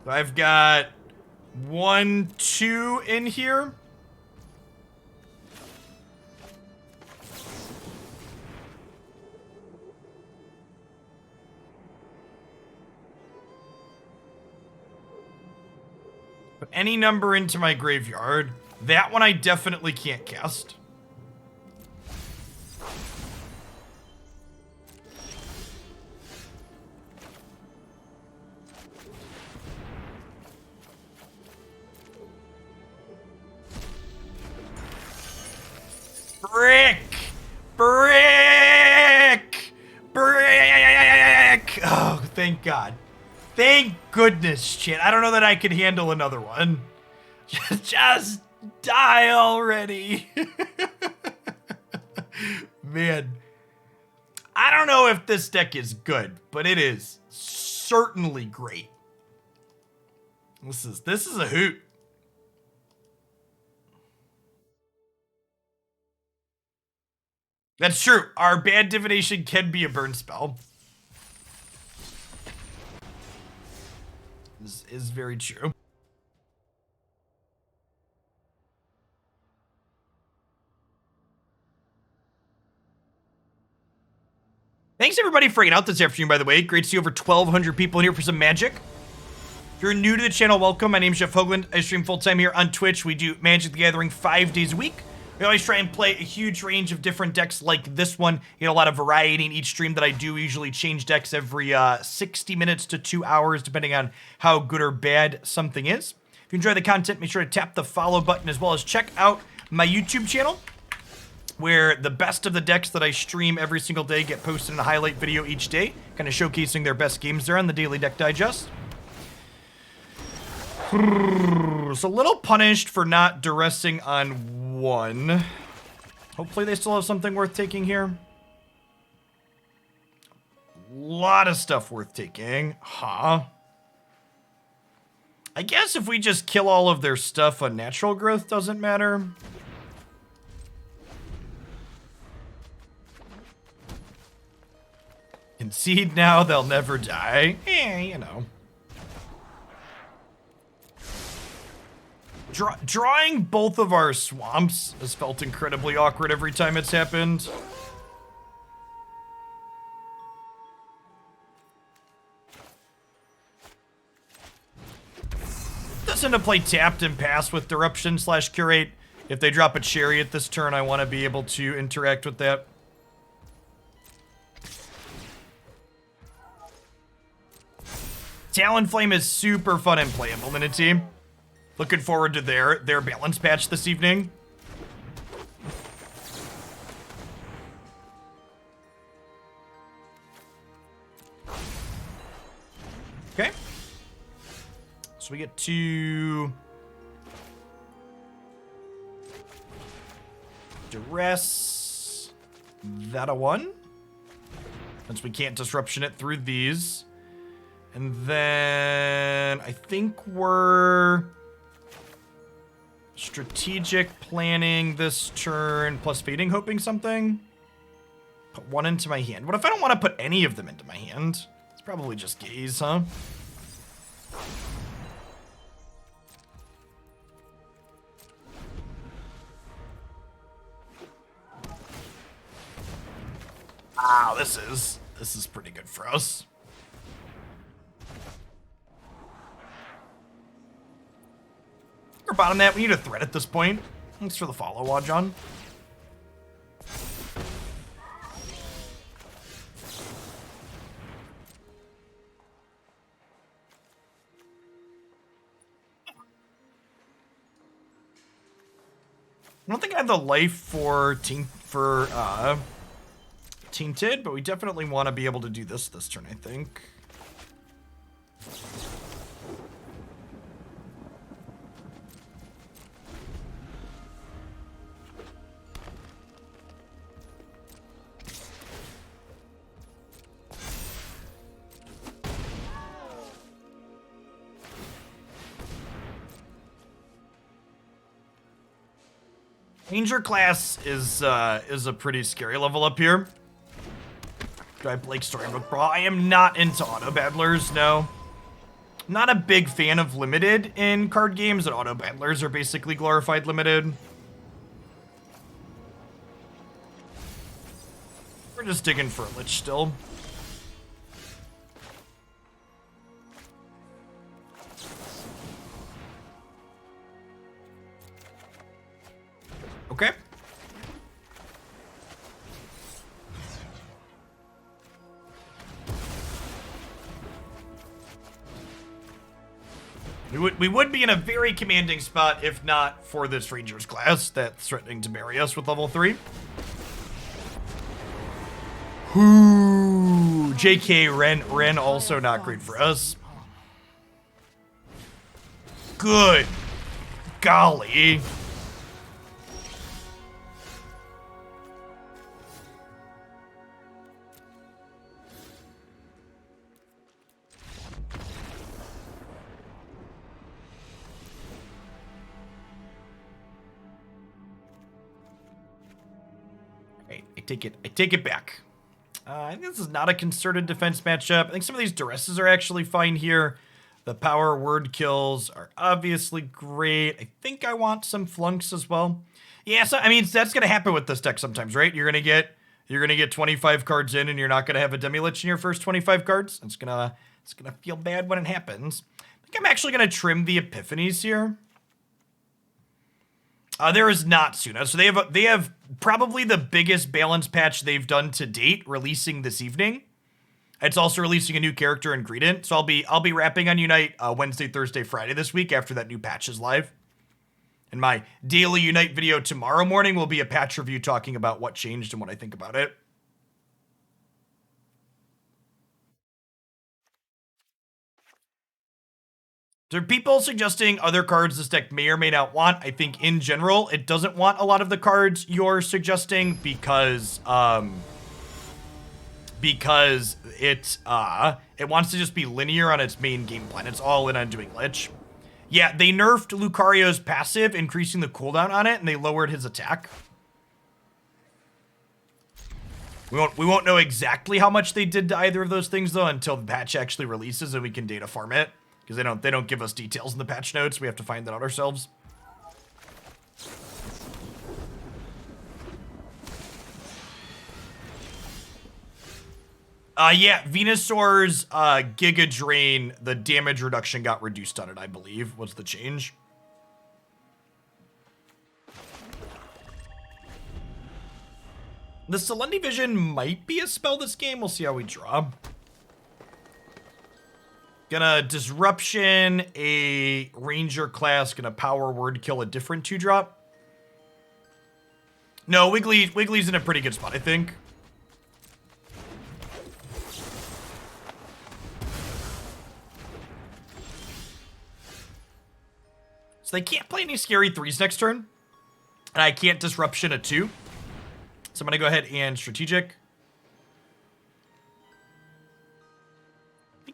So I've got 1, 2 in here. Put any number into my graveyard. That one I definitely can't cast. Brick! Brick! Brick! Oh, thank God. Thank goodness, shit. I don't know that I could handle another one. Just die already. Man. I don't know if this deck is good, but it is certainly great. This is a hoot. That's true. Our bad divination can be a burn spell. This is very true. Thanks everybody for hanging out this afternoon, by the way. Great to see over 1,200 people in here for some magic. If you're new to the channel, welcome. My name's Jeff Hoagland. I stream full-time here on Twitch. We do Magic the Gathering 5 days a week. We always try and play a huge range of different decks like this one. You get a lot of variety in each stream that I do. We usually change decks every 60 minutes to 2 hours, depending on how good or bad something is. If you enjoy the content, make sure to tap the follow button, as well as check out my YouTube channel, where the best of the decks that I stream every single day get posted in a highlight video each day, kind of showcasing their best games there on the Daily Deck Digest. So a little punished for not duressing on one. Hopefully they still have something worth taking here. Lot of stuff worth taking. Huh. I guess if we just kill all of their stuff, a natural growth doesn't matter. Concede now, they'll never die. You know. Drawing both of our swamps has felt incredibly awkward every time it's happened. Doesn't to play tapped and pass with Disruption / Curate. If they drop a Chariot this turn, I want to be able to interact with that. Talonflame is super fun and playable in a team. Looking forward to their balance patch this evening. Okay. So we get to Duress. That a 1. Since we can't disruption it through these. And then I think we're strategic planning this turn plus fading, hoping something. Put 1 into my hand. What if I don't want to put any of them into my hand? It's probably just gaze, huh? Wow, this is pretty good for us. Or bottom that, we need a threat at this point. Thanks for the follow, John. I don't think I have the life for Tainted, but we definitely want to be able to do this turn, I think. Ranger class is a pretty scary level up here. Do I Blake Storybook Brawl? I am not into auto battlers, no. Not a big fan of limited in card games, and auto battlers are basically glorified limited. We're just digging for a Lich still. Okay. We would be in a very commanding spot if not for this Ranger's class that's threatening to marry us with level 3. Ooh, JK, Ren also not great for us. Good golly. Right, I take it back. I think this is not a concerted defense matchup. I think some of these Duresses are actually fine here. The power word kills are obviously great. I think I want some flunks as well. Yeah, so I mean that's gonna happen with this deck sometimes, right? You're gonna get 25 cards in, and you're not gonna have a Demilich in your first 25 cards. It's gonna feel bad when it happens. I think I'm actually gonna trim the Epiphanies here. There is not Suna, so they have probably the biggest balance patch they've done to date, releasing this evening. It's also releasing a new character ingredient, so I'll be wrapping on Unite Wednesday, Thursday, Friday this week after that new patch is live. And my daily Unite video tomorrow morning will be a patch review talking about what changed and what I think about it. There are people suggesting other cards this deck may or may not want. I think in general, it doesn't want a lot of the cards you're suggesting because it wants to just be linear on its main game plan. It's all in on doing Lich. Yeah, they nerfed Lucario's passive, increasing the cooldown on it, and they lowered his attack. We won't know exactly how much they did to either of those things though until the patch actually releases and we can data farm it. Because they don't give us details in the patch notes. We have to find that out ourselves. Yeah, Venusaur's Giga Drain, the damage reduction got reduced on it, I believe, was the change. The Silundi Vision might be a spell this game. We'll see how we draw. Gonna Disruption a Ranger class, gonna power word kill a different 2-drop. No, Wiggly's in a pretty good spot, I think. So they can't play any scary 3s next turn. And I can't Disruption a 2. So I'm gonna go ahead and strategic.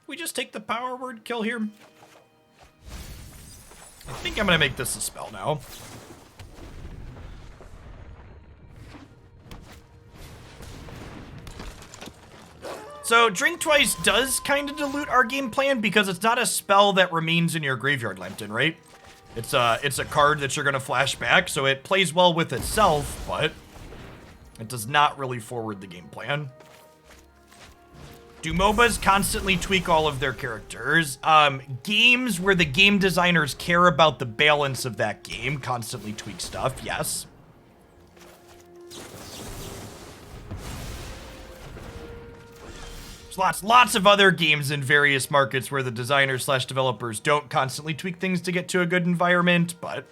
We just take the power word kill here. I think I'm gonna make this a spell now. So Drink Twice does kind of dilute our game plan because it's not a spell that remains in your graveyard, Lambton, right? It's a card that you're gonna flash back, so it plays well with itself, but it does not really forward the game plan. Do MOBAs constantly tweak all of their characters? Games where the game designers care about the balance of that game constantly tweak stuff, yes. There's lots of other games in various markets where the designers / developers don't constantly tweak things to get to a good environment, but...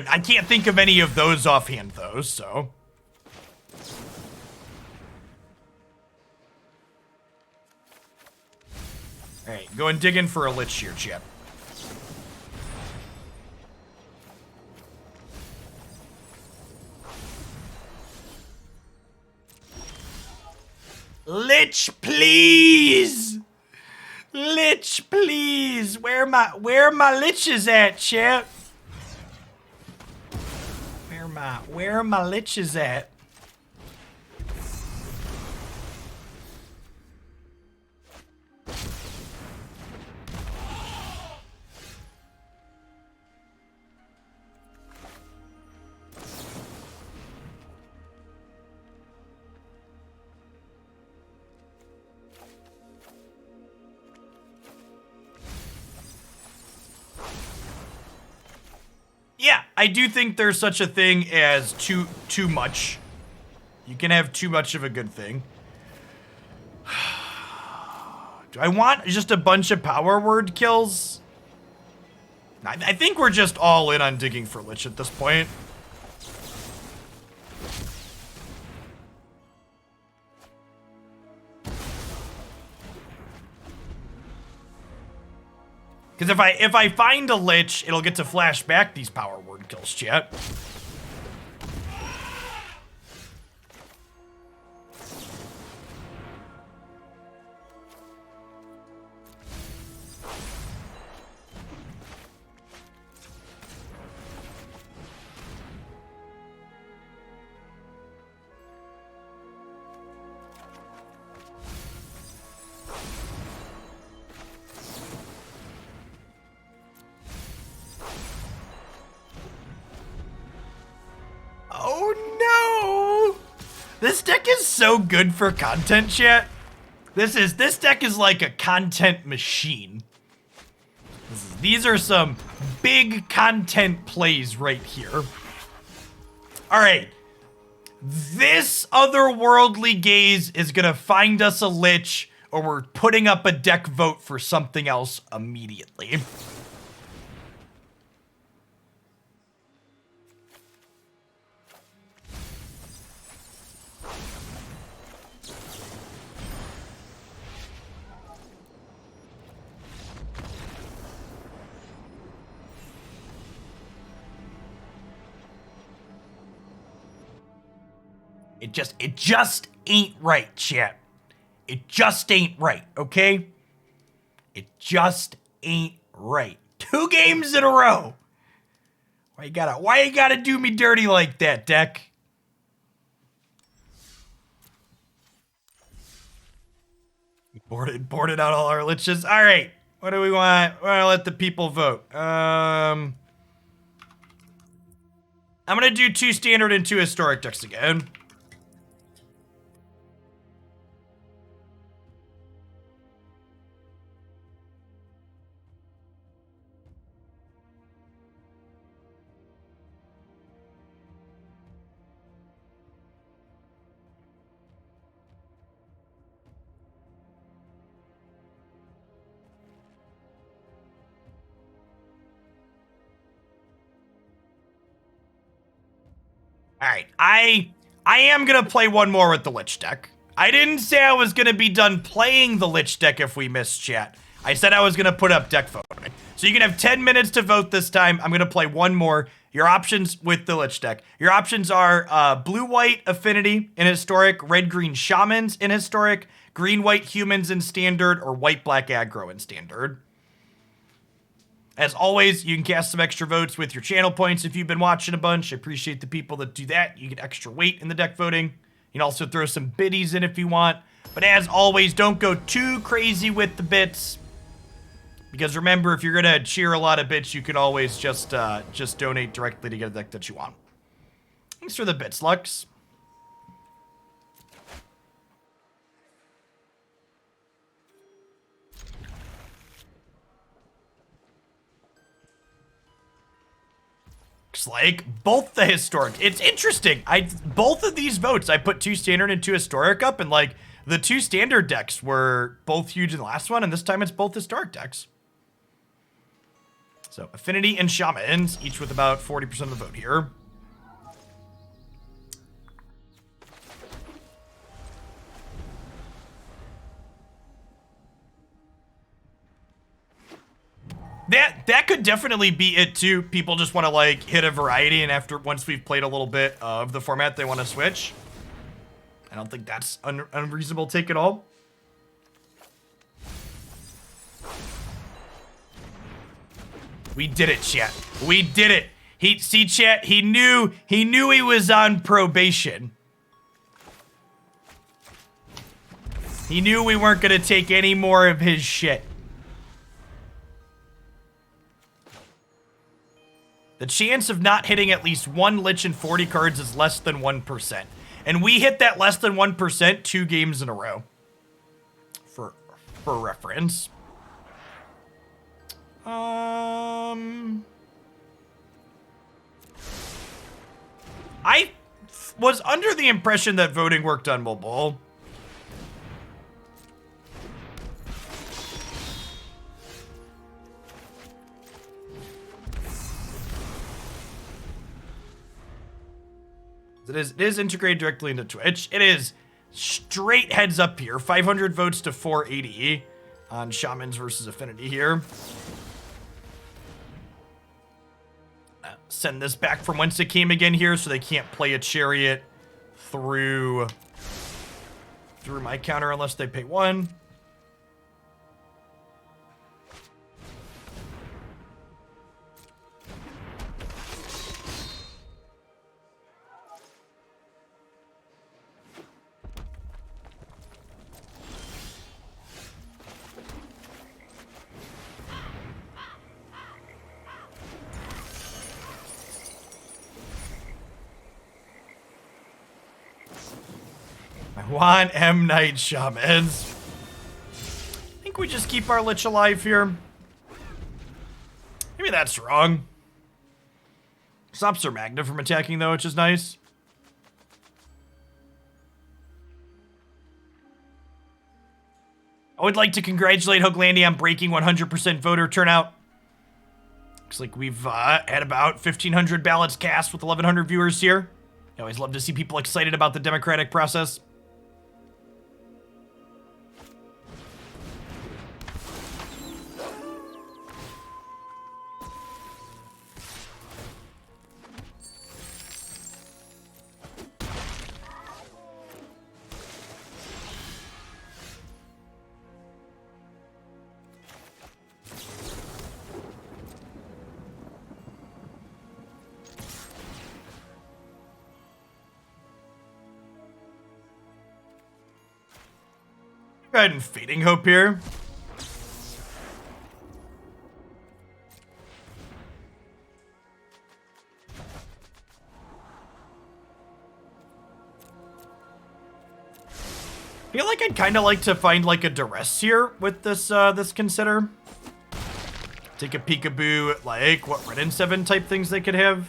I can't think of any of those offhand, though, so... Alright, go and dig in for a Lich here, chat. Lich, please! Lich, please! Where my Liches at, chat? Where are my Liches at? Yeah, I do think there's such a thing as too much. You can have too much of a good thing. Do I want just a bunch of power word kills? I think we're just all in on digging for Lich at this point. Because if I find a Lich, it'll get to flash back these power word kills, chat. This deck is so good for content, chat. This deck is like a content machine. These are some big content plays right here. All right. This Otherworldly Gaze is gonna find us a Lich, or we're putting up a deck vote for something else immediately. It just ain't right, chat. It just ain't right, okay? It just ain't right. 2 games in a row. Why you gotta do me dirty like that, deck? Boarded out all our liches. All right, what do we want? We're gonna let the people vote. I'm gonna do 2 standard and 2 historic decks again. All right, I am gonna play one more with the Lich deck. I didn't say I was gonna be done playing the Lich deck if we missed chat. I said I was gonna put up deck voting. So you can have 10 minutes to vote this time. I'm gonna play one more. Your options with the Lich deck. Your options are blue-white Affinity in Historic, red-green Shamans in Historic, green-white Humans in Standard, or white-black Aggro in Standard. As always, you can cast some extra votes with your channel points if you've been watching a bunch. I appreciate the people that do that. You get extra weight in the deck voting. You can also throw some biddies in if you want. But as always, don't go too crazy with the bits. Because remember, if you're going to cheer a lot of bits, you can always just donate directly to get a deck that you want. Thanks for the bits, Lux. Looks like both the historic. It's interesting. Both of these votes, I put 2 standard and 2 historic up, and like the 2 standard decks were both huge in the last one, and this time it's both historic decks. So Affinity and Shamans, each with about 40% of the vote here. That could definitely be it too. People just want to like hit a variety, and once we've played a little bit of the format, they want to switch. I don't think that's unreasonable take at all. We did it, chat. We did it. Chat, he knew he was on probation. He knew we weren't gonna take any more of his shit. The chance of not hitting at least 1 Lich in 40 cards is less than 1%. And we hit that less than 1% 2 games in a row. For reference. I was under the impression that voting worked on mobile. It is integrated directly into Twitch. It is straight heads up here. 500 votes to 480 on Shamans versus Affinity here. Send this back from whence it came again here, so they can't play a Chariot through my counter unless they pay 1. Want M. Night Shamans. I think we just keep our Lich alive here. Maybe that's wrong. Stops Sir Magna from attacking, though, which is nice. I would like to congratulate Hoaglandia on breaking 100% voter turnout. Looks like we've had about 1,500 ballots cast with 1,100 viewers here. I always love to see people excited about the democratic process. Go ahead and Fading Hope here. I feel like I'd kind of like to find like a Duress here with this this Consider. Take a peekaboo at like what Red and 7 type things they could have.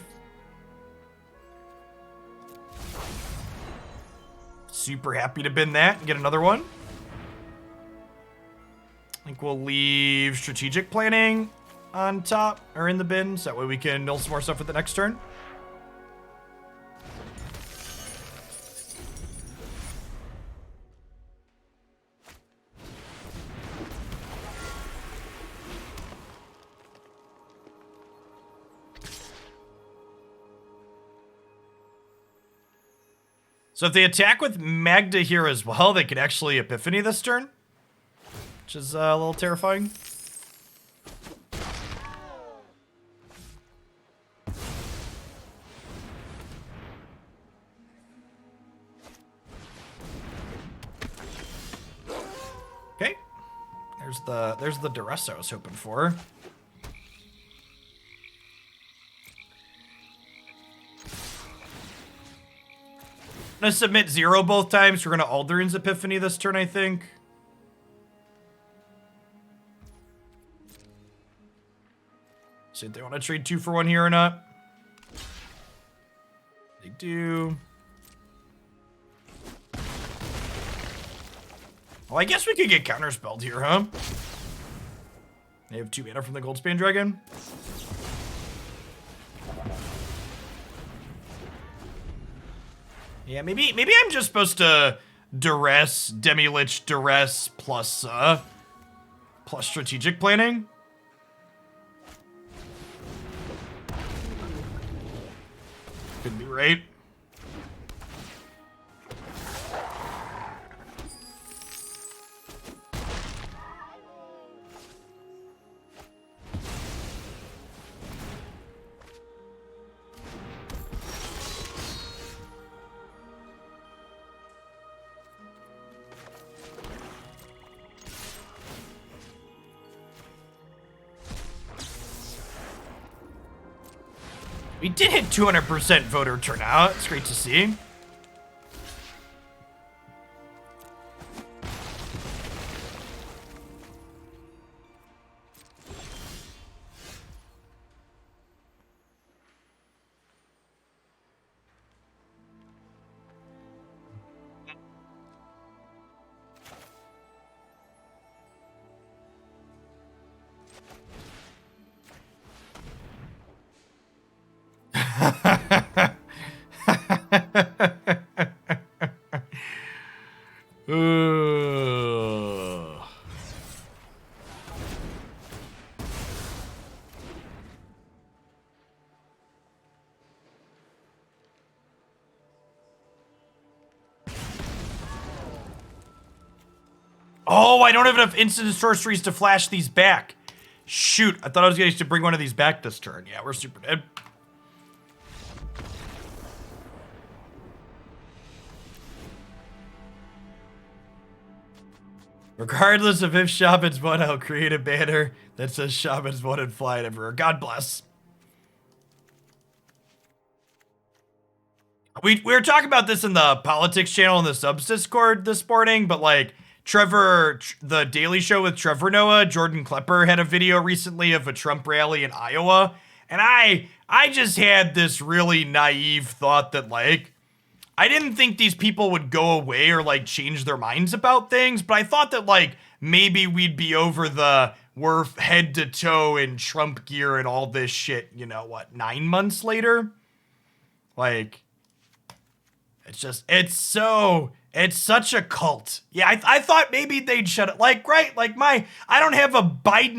Super happy to bin that and get another one. I think we'll leave Strategic Planning on top, or in the bin, so that way we can mill some more stuff for the next turn. So if they attack with Magda here as well, they could actually Epiphany this turn. Which is a little terrifying. Okay. There's the Duress I was hoping for. I'm gonna submit 0 both times. We're gonna Aldrin's Epiphany this turn, I think. See if they want to trade 2 for 1 here or not. They do. Well, I guess we could get counterspelled here, huh? They have 2 mana from the Goldspan Dragon. Yeah, maybe I'm just supposed to Duress, Demilich, Duress plus Strategic Planning. Could be right. We did hit 200% voter turnout. It's great to see. Oh, I don't have enough instant sorceries to flash these back. Shoot, I thought I was going to bring one of these back this turn. Yeah, we're super dead. Regardless of if Shaman's won, I'll create a banner that says Shaman's won and fly it everywhere. God bless. We were talking about this in the politics channel in the subs Discord this morning, but like the Daily Show with Trevor Noah, Jordan Klepper had a video recently of a Trump rally in Iowa, and I just had this really naive thought that like I didn't think these people would go away or like change their minds about things, but I thought that like maybe we'd be over the we're head to toe in Trump gear and all this shit, you know what, 9 months later? Like, it's such a cult. Yeah, I thought maybe they'd shut it. Like, right, like I don't have a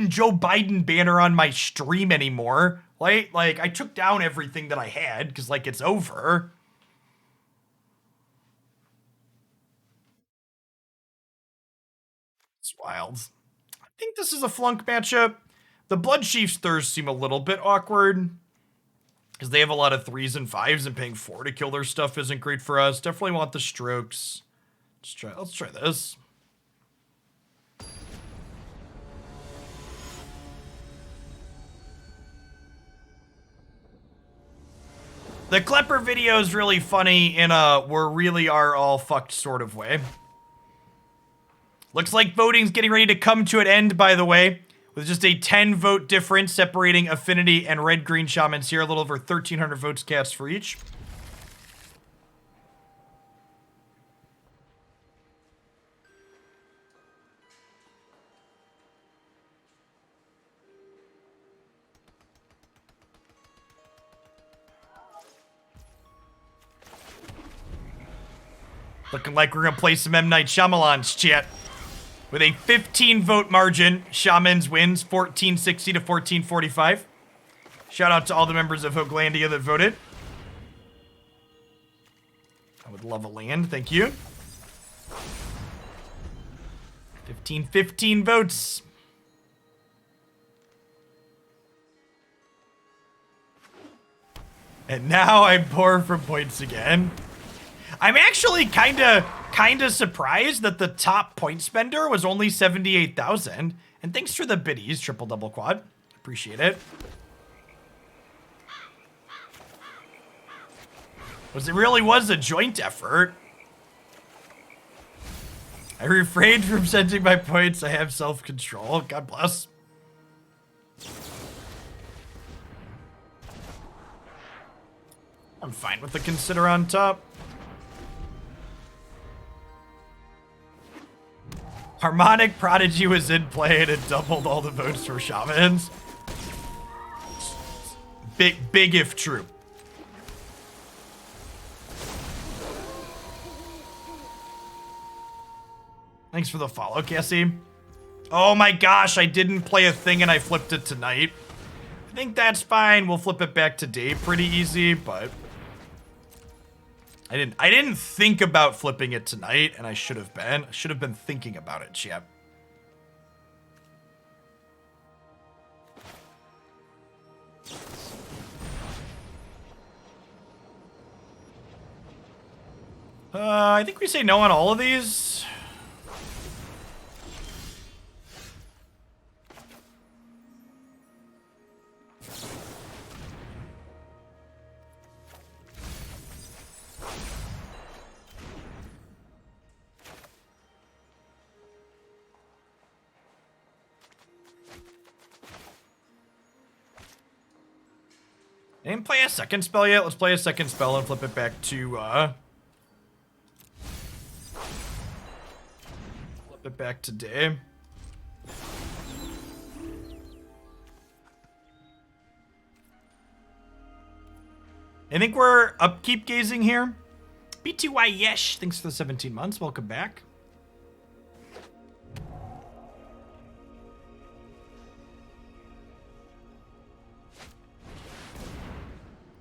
Joe Biden banner on my stream anymore. Like I took down everything that I had because like it's over. It's wild. I think this is a flunk matchup. The Bloodchief's Thurs seem a little bit awkward because they have a lot of 3s and 5s, and paying 4 to kill their stuff isn't great for us. Definitely want the strokes. Let's try this. The Klepper video is really funny in a we really are all fucked sort of way. Looks like voting's getting ready to come to an end, by the way, with just a 10 vote difference separating Affinity and Red-Green Shamans here, a little over 1,300 votes cast for each. Looking like we're gonna play some M. Night Shyamalan's, chat. With a 15 vote margin, Shamans wins 1460 to 1445. Shout out to all the members of Hoaglandia that voted. I would love a land, thank you. 15 votes. And now I'm poor from points again. I'm actually kind of surprised that the top point spender was only 78,000. And thanks for the biddies, triple double quad. Appreciate it. It really was a joint effort. I refrained from sending my points. I have self-control. God bless. I'm fine with the consider on top. Harmonic Prodigy was in play and it doubled all the votes for Shamans. Big if true. Thanks for the follow, Cassie. Oh my gosh, I didn't play a thing and I flipped it tonight. I think that's fine. We'll flip it back today pretty easy, but I didn't think about flipping it tonight, and I should have been. I should have been thinking about it, chap. I think we say no on all of these. Didn't play a second spell yet. Let's play a second spell and flip it back to, flip it back to day. I think we're upkeep gazing here. BTY Yesh, thanks for the 17 months. Welcome back.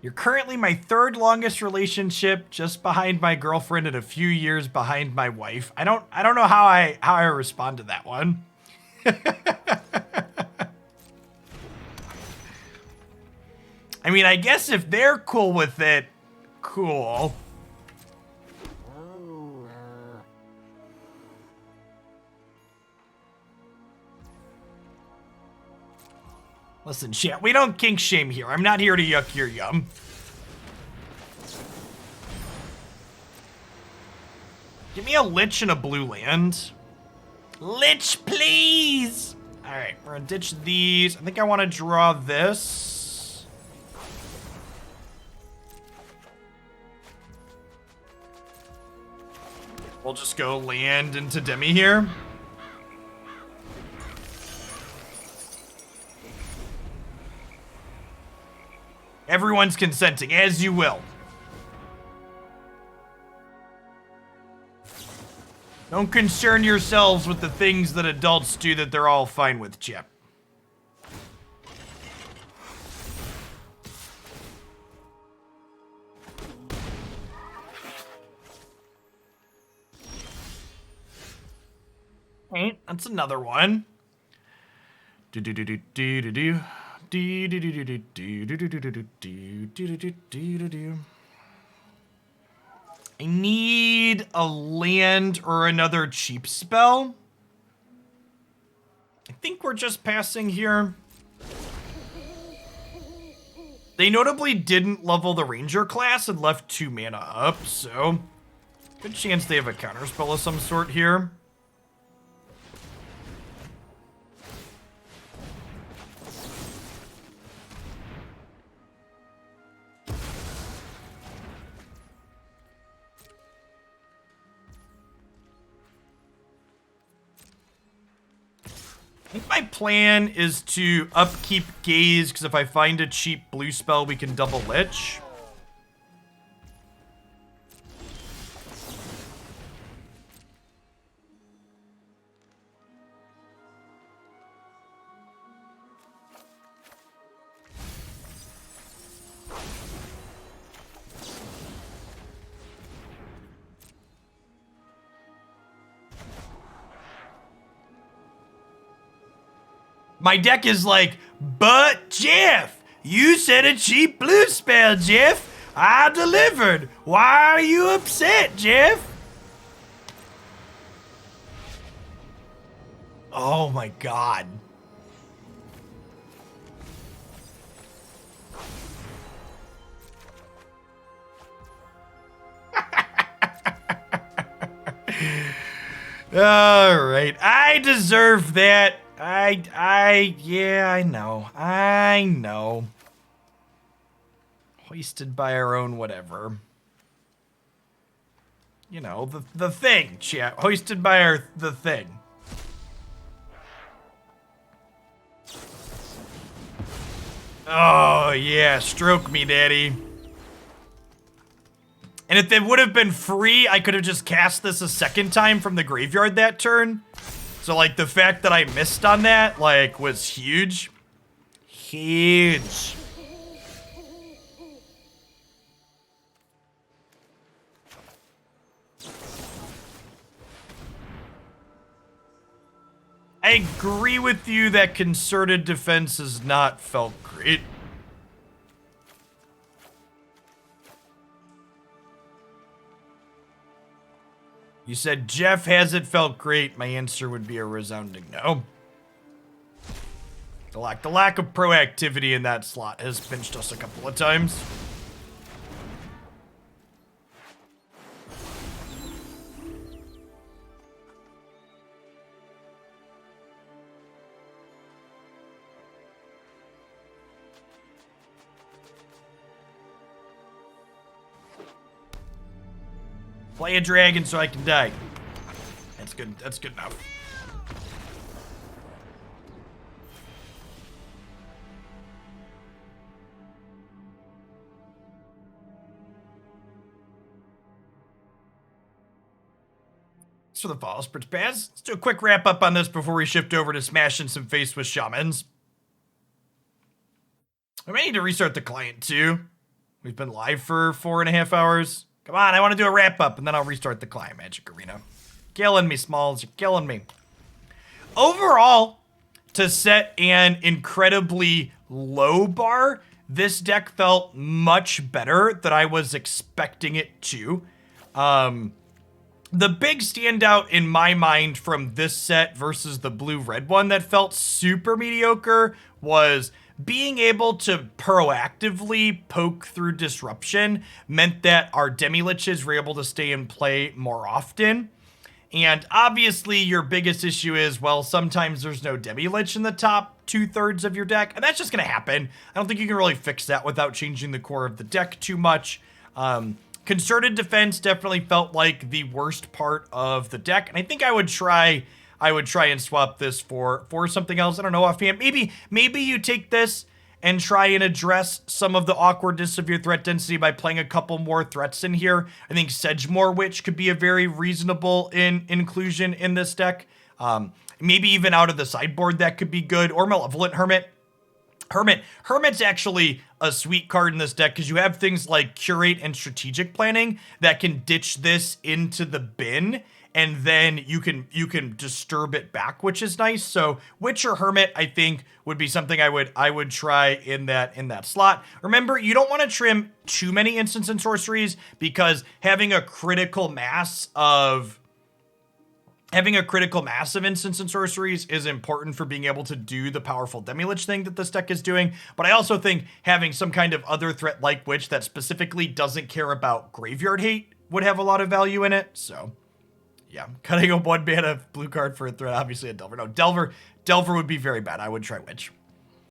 You're currently my 3rd longest relationship, just behind my girlfriend and a few years behind my wife. I don't know how I respond to that one. I mean, I guess if they're cool with it, cool. Listen, chat, we don't kink shame here. I'm not here to yuck your yum. Give me a Lich and a blue land. Lich, please! Alright, we're gonna ditch these. I think I want to draw this. We'll just go land into Demi here. Everyone's consenting, as you will. Don't concern yourselves with the things that adults do that they're all fine with, Chip. Right, that's another one. I need a land or another cheap spell. I think we're just passing here. They notably didn't level the ranger class and left 2 mana up, so good chance they have a counterspell of some sort here. I think my plan is to upkeep Gaze, because if I find a cheap blue spell, we can double Lich. My deck is like, but Jeff, you said a cheap blue spell, Jeff. I delivered. Why are you upset, Jeff? Oh my god. All right, I deserve that. Yeah, I know. Hoisted by our own whatever. You know, the thing, chat. Hoisted by the thing. Oh, yeah, stroke me, daddy. And if it would have been free, I could have just cast this a second time from the graveyard that turn. So, like, the fact that I missed on that, like, was huge. Huge. I agree with you that concerted defense has not felt great. You said, Jeff, has it felt great? My answer would be a resounding no. The lack of proactivity in that slot has pinched us a couple of times. Play a dragon so I can die. That's good. That's good enough. Thanks for the follow, Spritz Paz. Let's do a quick wrap up on this before we shift over to smashing some face with shamans. We may need to restart the client too. We've been live for 4.5 hours. Come on, I want to do a wrap-up, and then I'll restart the client, Magic Arena. Killing me, Smalls. You're killing me. Overall, to set an incredibly low bar, this deck felt much better than I was expecting it to. The big standout in my mind from this set versus the blue-red one that felt super mediocre was being able to proactively poke through Disruption meant that our Demiliches were able to stay in play more often. And obviously your biggest issue is, well, sometimes there's no Demilich in the top 2/3 of your deck, and that's just going to happen. I don't think you can really fix that without changing the core of the deck too much. Concerted Defense definitely felt like the worst part of the deck, and I think I would try and swap this for something else. I don't know, offhand. Maybe you take this and try and address some of the awkwardness of your threat density by playing a couple more threats in here. I think Sedgemoor Witch could be a very reasonable inclusion in this deck. Maybe even out of the sideboard that could be good, or Malevolent Hermit. Hermit's actually a sweet card in this deck because you have things like Curate and Strategic Planning that can ditch this into the bin, and then you can disturb it back, which is nice. So Witch or Hermit, I think, would be something I would try in that slot. Remember, you don't want to trim too many instants and sorceries because having a critical mass of instants and sorceries is important for being able to do the powerful Demilich thing that this deck is doing. But I also think having some kind of other threat like Witch that specifically doesn't care about graveyard hate would have a lot of value in it. So yeah, cutting a 1 mana blue card for a threat, obviously a Delver. No, Delver would be very bad. I would try Witch.